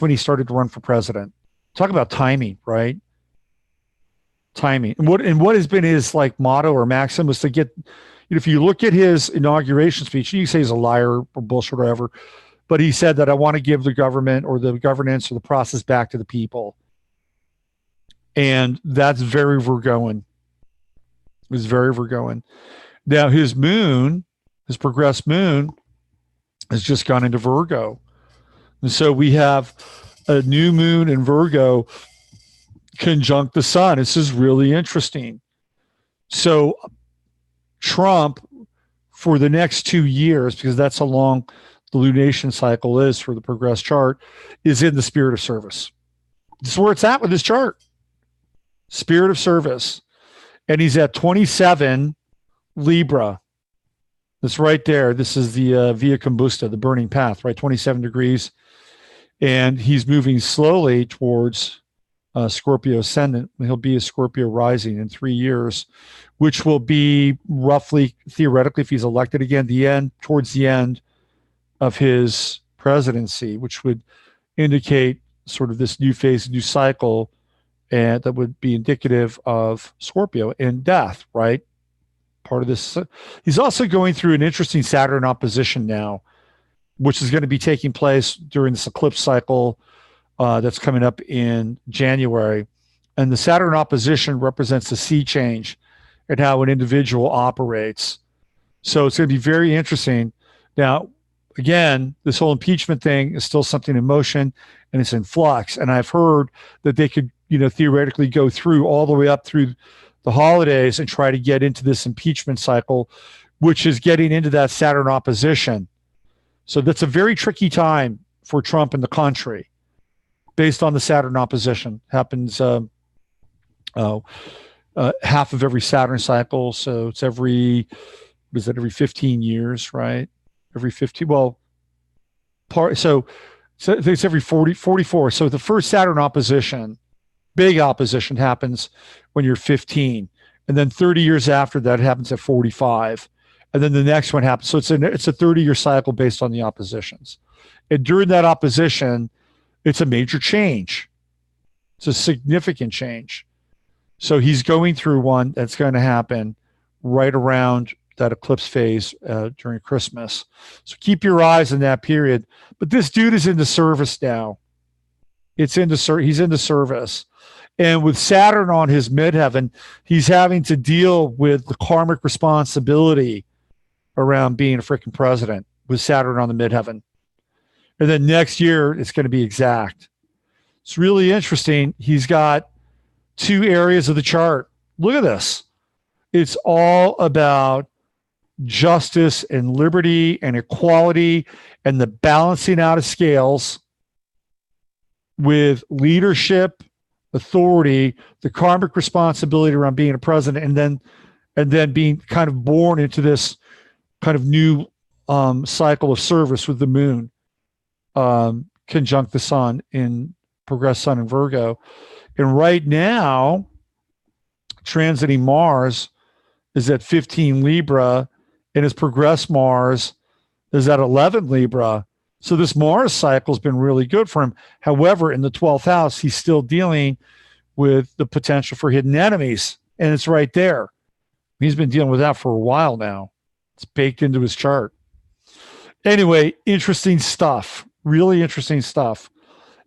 he started to run for president. Talk about timing, right? Timing. And what has been his motto or maxim was to get, if you look at his inauguration speech, you can say he's a liar or bullshit or whatever, but he said that I want to give the government or the governance or the process back to the people. And that's very Virgoan. It's very Virgoan. Now his moon, his progressed moon, has just gone into Virgo. And so we have a new moon in Virgo conjunct the sun. This is really interesting. So Trump, for the next 2 years, because that's how long the lunation cycle is for the progress chart, is in the spirit of service. This is where it's at with this chart. Spirit of service. And he's at 27 Libra. That's right there. This is the Via Combusta, the burning path, right? 27 degrees. And he's moving slowly towards Scorpio ascendant. He'll be a Scorpio rising in 3 years, which will be roughly, theoretically, if he's elected again, towards the end of his presidency, which would indicate sort of this new phase, new cycle, and that would be indicative of Scorpio and death, right? Part of this. He's also going through an interesting Saturn opposition now, which is going to be taking place during this eclipse cycle that's coming up in January. And the Saturn opposition represents the sea change and how an individual operates. So it's going to be very interesting. Now, again, this whole impeachment thing is still something in motion and it's in flux. And I've heard that they could, theoretically go through all the way up through the holidays and try to get into this impeachment cycle, which is getting into that Saturn opposition. So that's a very tricky time for Trump and the country based on the Saturn opposition. Happens half of every Saturn cycle. So it's every 15 years, right? Every 15, so So I think it's every 44. So the first Saturn opposition, big opposition, happens when you're 15. And then 30 years after that, it happens at 45. And then the next one happens. So it's a 30-year cycle based on the oppositions. And during that opposition, it's a major change. It's a significant change. So he's going through one that's going to happen right around that eclipse phase during Christmas. So keep your eyes on that period. But this dude is into service now. He's into service. And with Saturn on his midheaven, he's having to deal with the karmic responsibility around being a freaking president with Saturn on the midheaven. And then next year, it's going to be exact. It's really interesting. He's got 2 areas of the chart. Look at this. It's all about justice and liberty and equality and the balancing out of scales with leadership, authority, the karmic responsibility around being a president, and then being kind of born into this kind of new cycle of service with the moon conjunct the sun in progressed sun in Virgo. And right now, transiting Mars is at 15 Libra, and his progressed Mars is at 11 Libra. So this Mars cycle has been really good for him. However, in the 12th house, he's still dealing with the potential for hidden enemies, and it's right there. He's been dealing with that for a while now. It's baked into his chart. Anyway, interesting stuff. Really interesting stuff.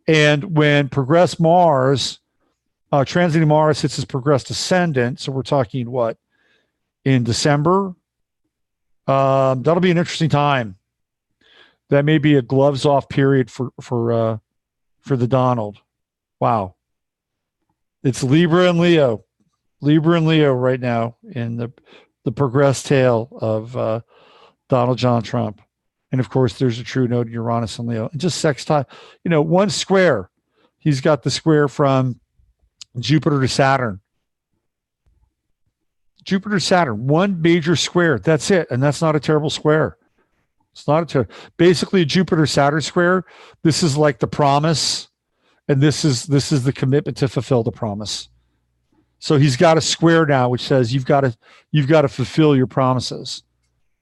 And when progressed Mars, transiting Mars hits his progressed ascendant, so we're talking what? In December? That'll be an interesting time. That may be a gloves off period for the Donald. Wow. It's Libra and Leo. Libra and Leo right now in the progressed tail of Donald John Trump. And of course, there's a true node in Uranus and Leo. And just sextile, one square. He's got the square from Jupiter to Saturn. Jupiter, Saturn, one major square. That's it. And that's not a terrible square. It's not basically a Jupiter Saturn square. This is like the promise. And this is the commitment to fulfill the promise. So he's got a square now, which says you've got to fulfill your promises.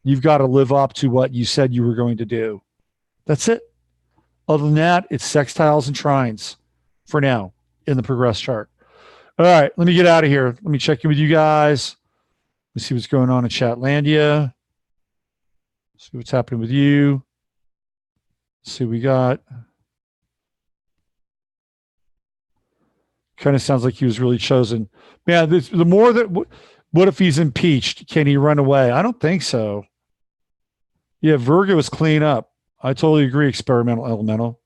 You've got to live up to what you said you were going to do. That's it. Other than that, it's sextiles and trines for now in the progress chart. All right, let me get out of here. Let me check in with you guys. Let's see what's going on in Chatlandia. See what's happening with you. Let's see what we got. Kind of sounds like he was really chosen. Man, the more that, what if he's impeached? Can he run away? I don't think so. Yeah, Virgo is clean up. I totally agree. Experimental elemental.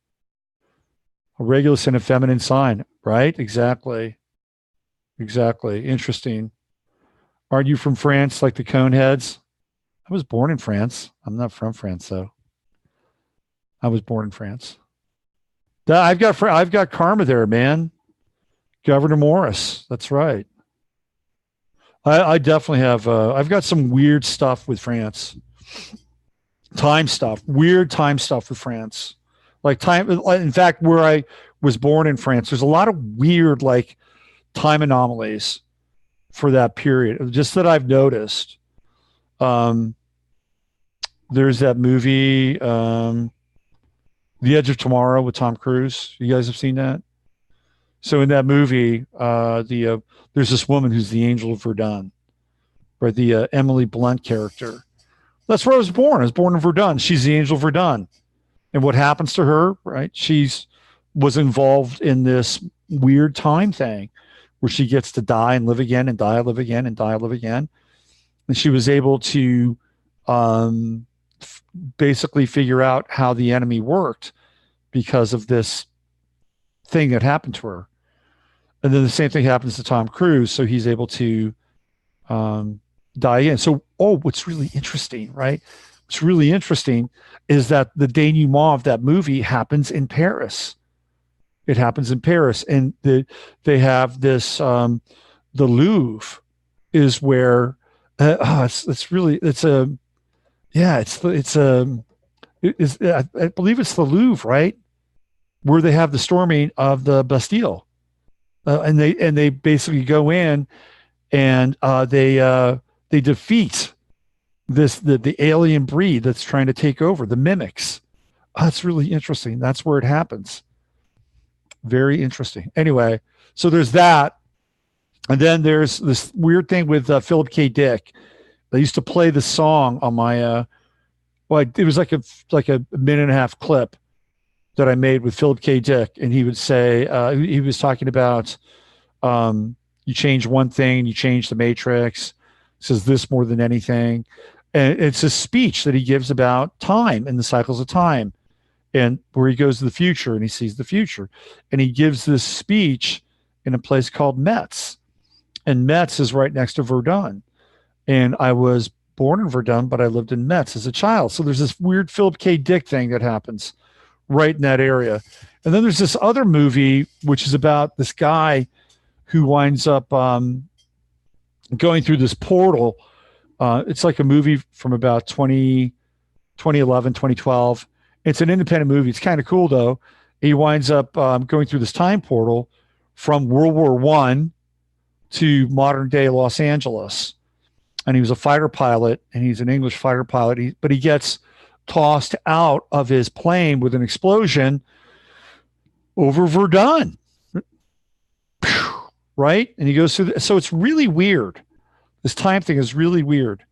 A Regulus and a feminine sign, right? Exactly. Interesting. Aren't you from France like the Coneheads? I was born in France. I'm not from France, though. I was born in France. I've got karma there, man. Governor Morris. That's right. I definitely have. I've got some weird stuff with France. Weird time stuff with France. Like time. In fact, where I was born in France, there's a lot of weird like time anomalies for that period. Just that I've noticed. There's that movie, The Edge of Tomorrow with Tom Cruise. You guys have seen that? So in that movie, there's this woman who's the Angel of Verdun, right? The Emily Blunt character. That's where I was born. I was born in Verdun. She's the Angel of Verdun. And what happens to her, right? Was involved in this weird time thing where she gets to die and live again and die, live again and die, live again. And she was able to basically figure out how the enemy worked because of this thing that happened to her. And then the same thing happens to Tom Cruise. So he's able to die in. So, what's really interesting, right? What's really interesting is that the denouement of that movie happens in Paris. It happens in Paris. And they have this, the Louvre is where, I believe it's the Louvre, right? where they have the storming of the Bastille, and they basically go in and they defeat the alien breed that's trying to take over, the mimics. That's really interesting. That's where it happens. Very interesting. Anyway, so there's that. And then there's this weird thing with Philip K. Dick. They used to play the song on my, it was like a minute and a half clip that I made with Philip K. Dick. And he would say, he was talking about, you change one thing, you change the matrix. He says this more than anything. And it's a speech that he gives about time and the cycles of time, and where he goes to the future and he sees the future. And he gives this speech in a place called Metz. And Metz is right next to Verdun. And I was born in Verdun, but I lived in Metz as a child. So there's this weird Philip K. Dick thing that happens right in that area. And then there's this other movie, which is about this guy who winds up going through this portal. It's like a movie from about 2011, 2012. It's an independent movie. It's kind of cool, though. He winds up going through this time portal from World War I to modern day Los Angeles. And he was a fighter pilot, and he's an English fighter pilot. But he gets tossed out of his plane with an explosion over Verdun. Right? And he goes through. So it's really weird. This time thing is really weird.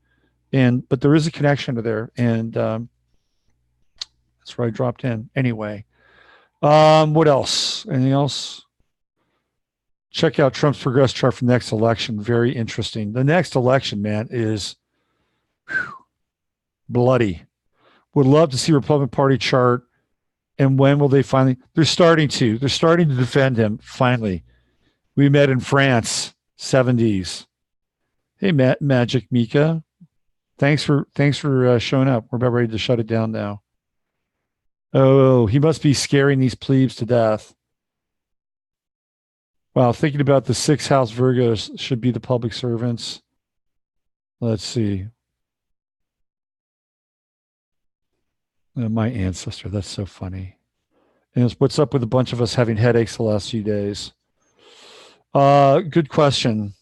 But there is a connection to there. And that's where I dropped in. Anyway. What else? Anything else? Check out Trump's progress chart for the next election. Very interesting. The next election, man, is bloody. Would love to see Republican Party chart. And when will they finally? They're starting to defend him. Finally, we met in France, 70s. Hey, Magic Mika, thanks for showing up. We're about ready to shut it down now. Oh, he must be scaring these plebes to death. Wow, thinking about the 6th house Virgos should be the public servants. Let's see. My ancestor, that's so funny. And it's, what's up with a bunch of us having headaches the last few days? Good question.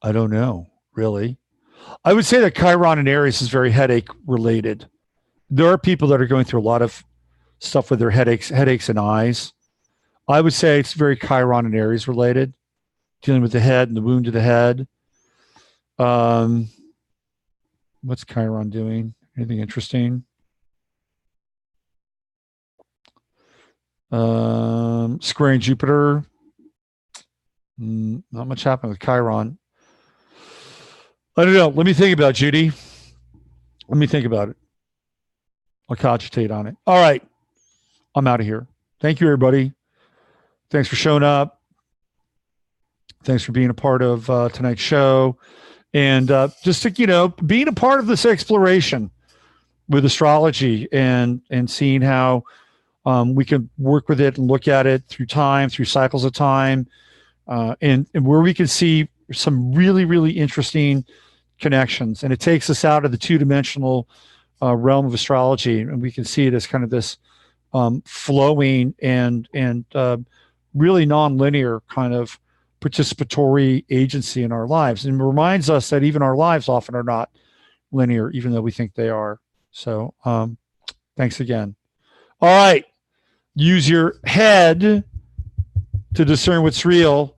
I don't know, really. I would say that Chiron and Aries is very headache related. There are people that are going through a lot of stuff with their headaches and eyes. I would say it's very Chiron and Aries related, dealing with the head and the wound to the head. What's Chiron doing? Anything interesting? Squaring Jupiter. Not much happened with Chiron. I don't know. Let me think about it, Judy. Let me think about it. I'll cogitate on it. All right. I'm out of here. Thank you, everybody. Thanks for showing up. Thanks for being a part of tonight's show. And just to, being a part of this exploration with astrology and seeing how we can work with it and look at it through time, through cycles of time, and where we can see some really, really interesting connections. And it takes us out of the two-dimensional realm of astrology, and we can see it as kind of this flowing and really non-linear kind of participatory agency in our lives. And it reminds us that even our lives often are not linear, even though we think they are. So thanks again. All right. Use your head to discern what's real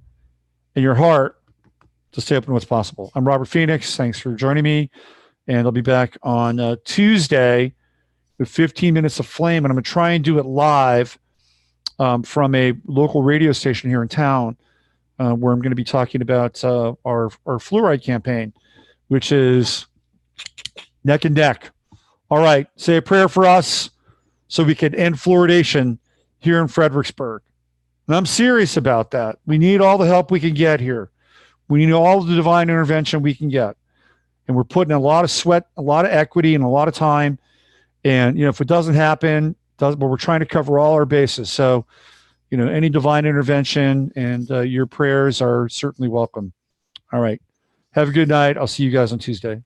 and your heart to stay open to what's possible. I'm Robert Phoenix. Thanks for joining me. And I'll be back on Tuesday with 15 Minutes of Flame. And I'm going to try and do it live from a local radio station here in town, where I'm going to be talking about our fluoride campaign, which is neck and neck. All right. Say a prayer for us so we can end fluoridation here in Fredericksburg. And I'm serious about that. We need all the help we can get here. We need all the divine intervention we can get. And we're putting a lot of sweat, a lot of equity, and a lot of time. And, if it doesn't happen, but we're trying to cover all our bases. So, any divine intervention and your prayers are certainly welcome. All right. Have a good night. I'll see you guys on Tuesday.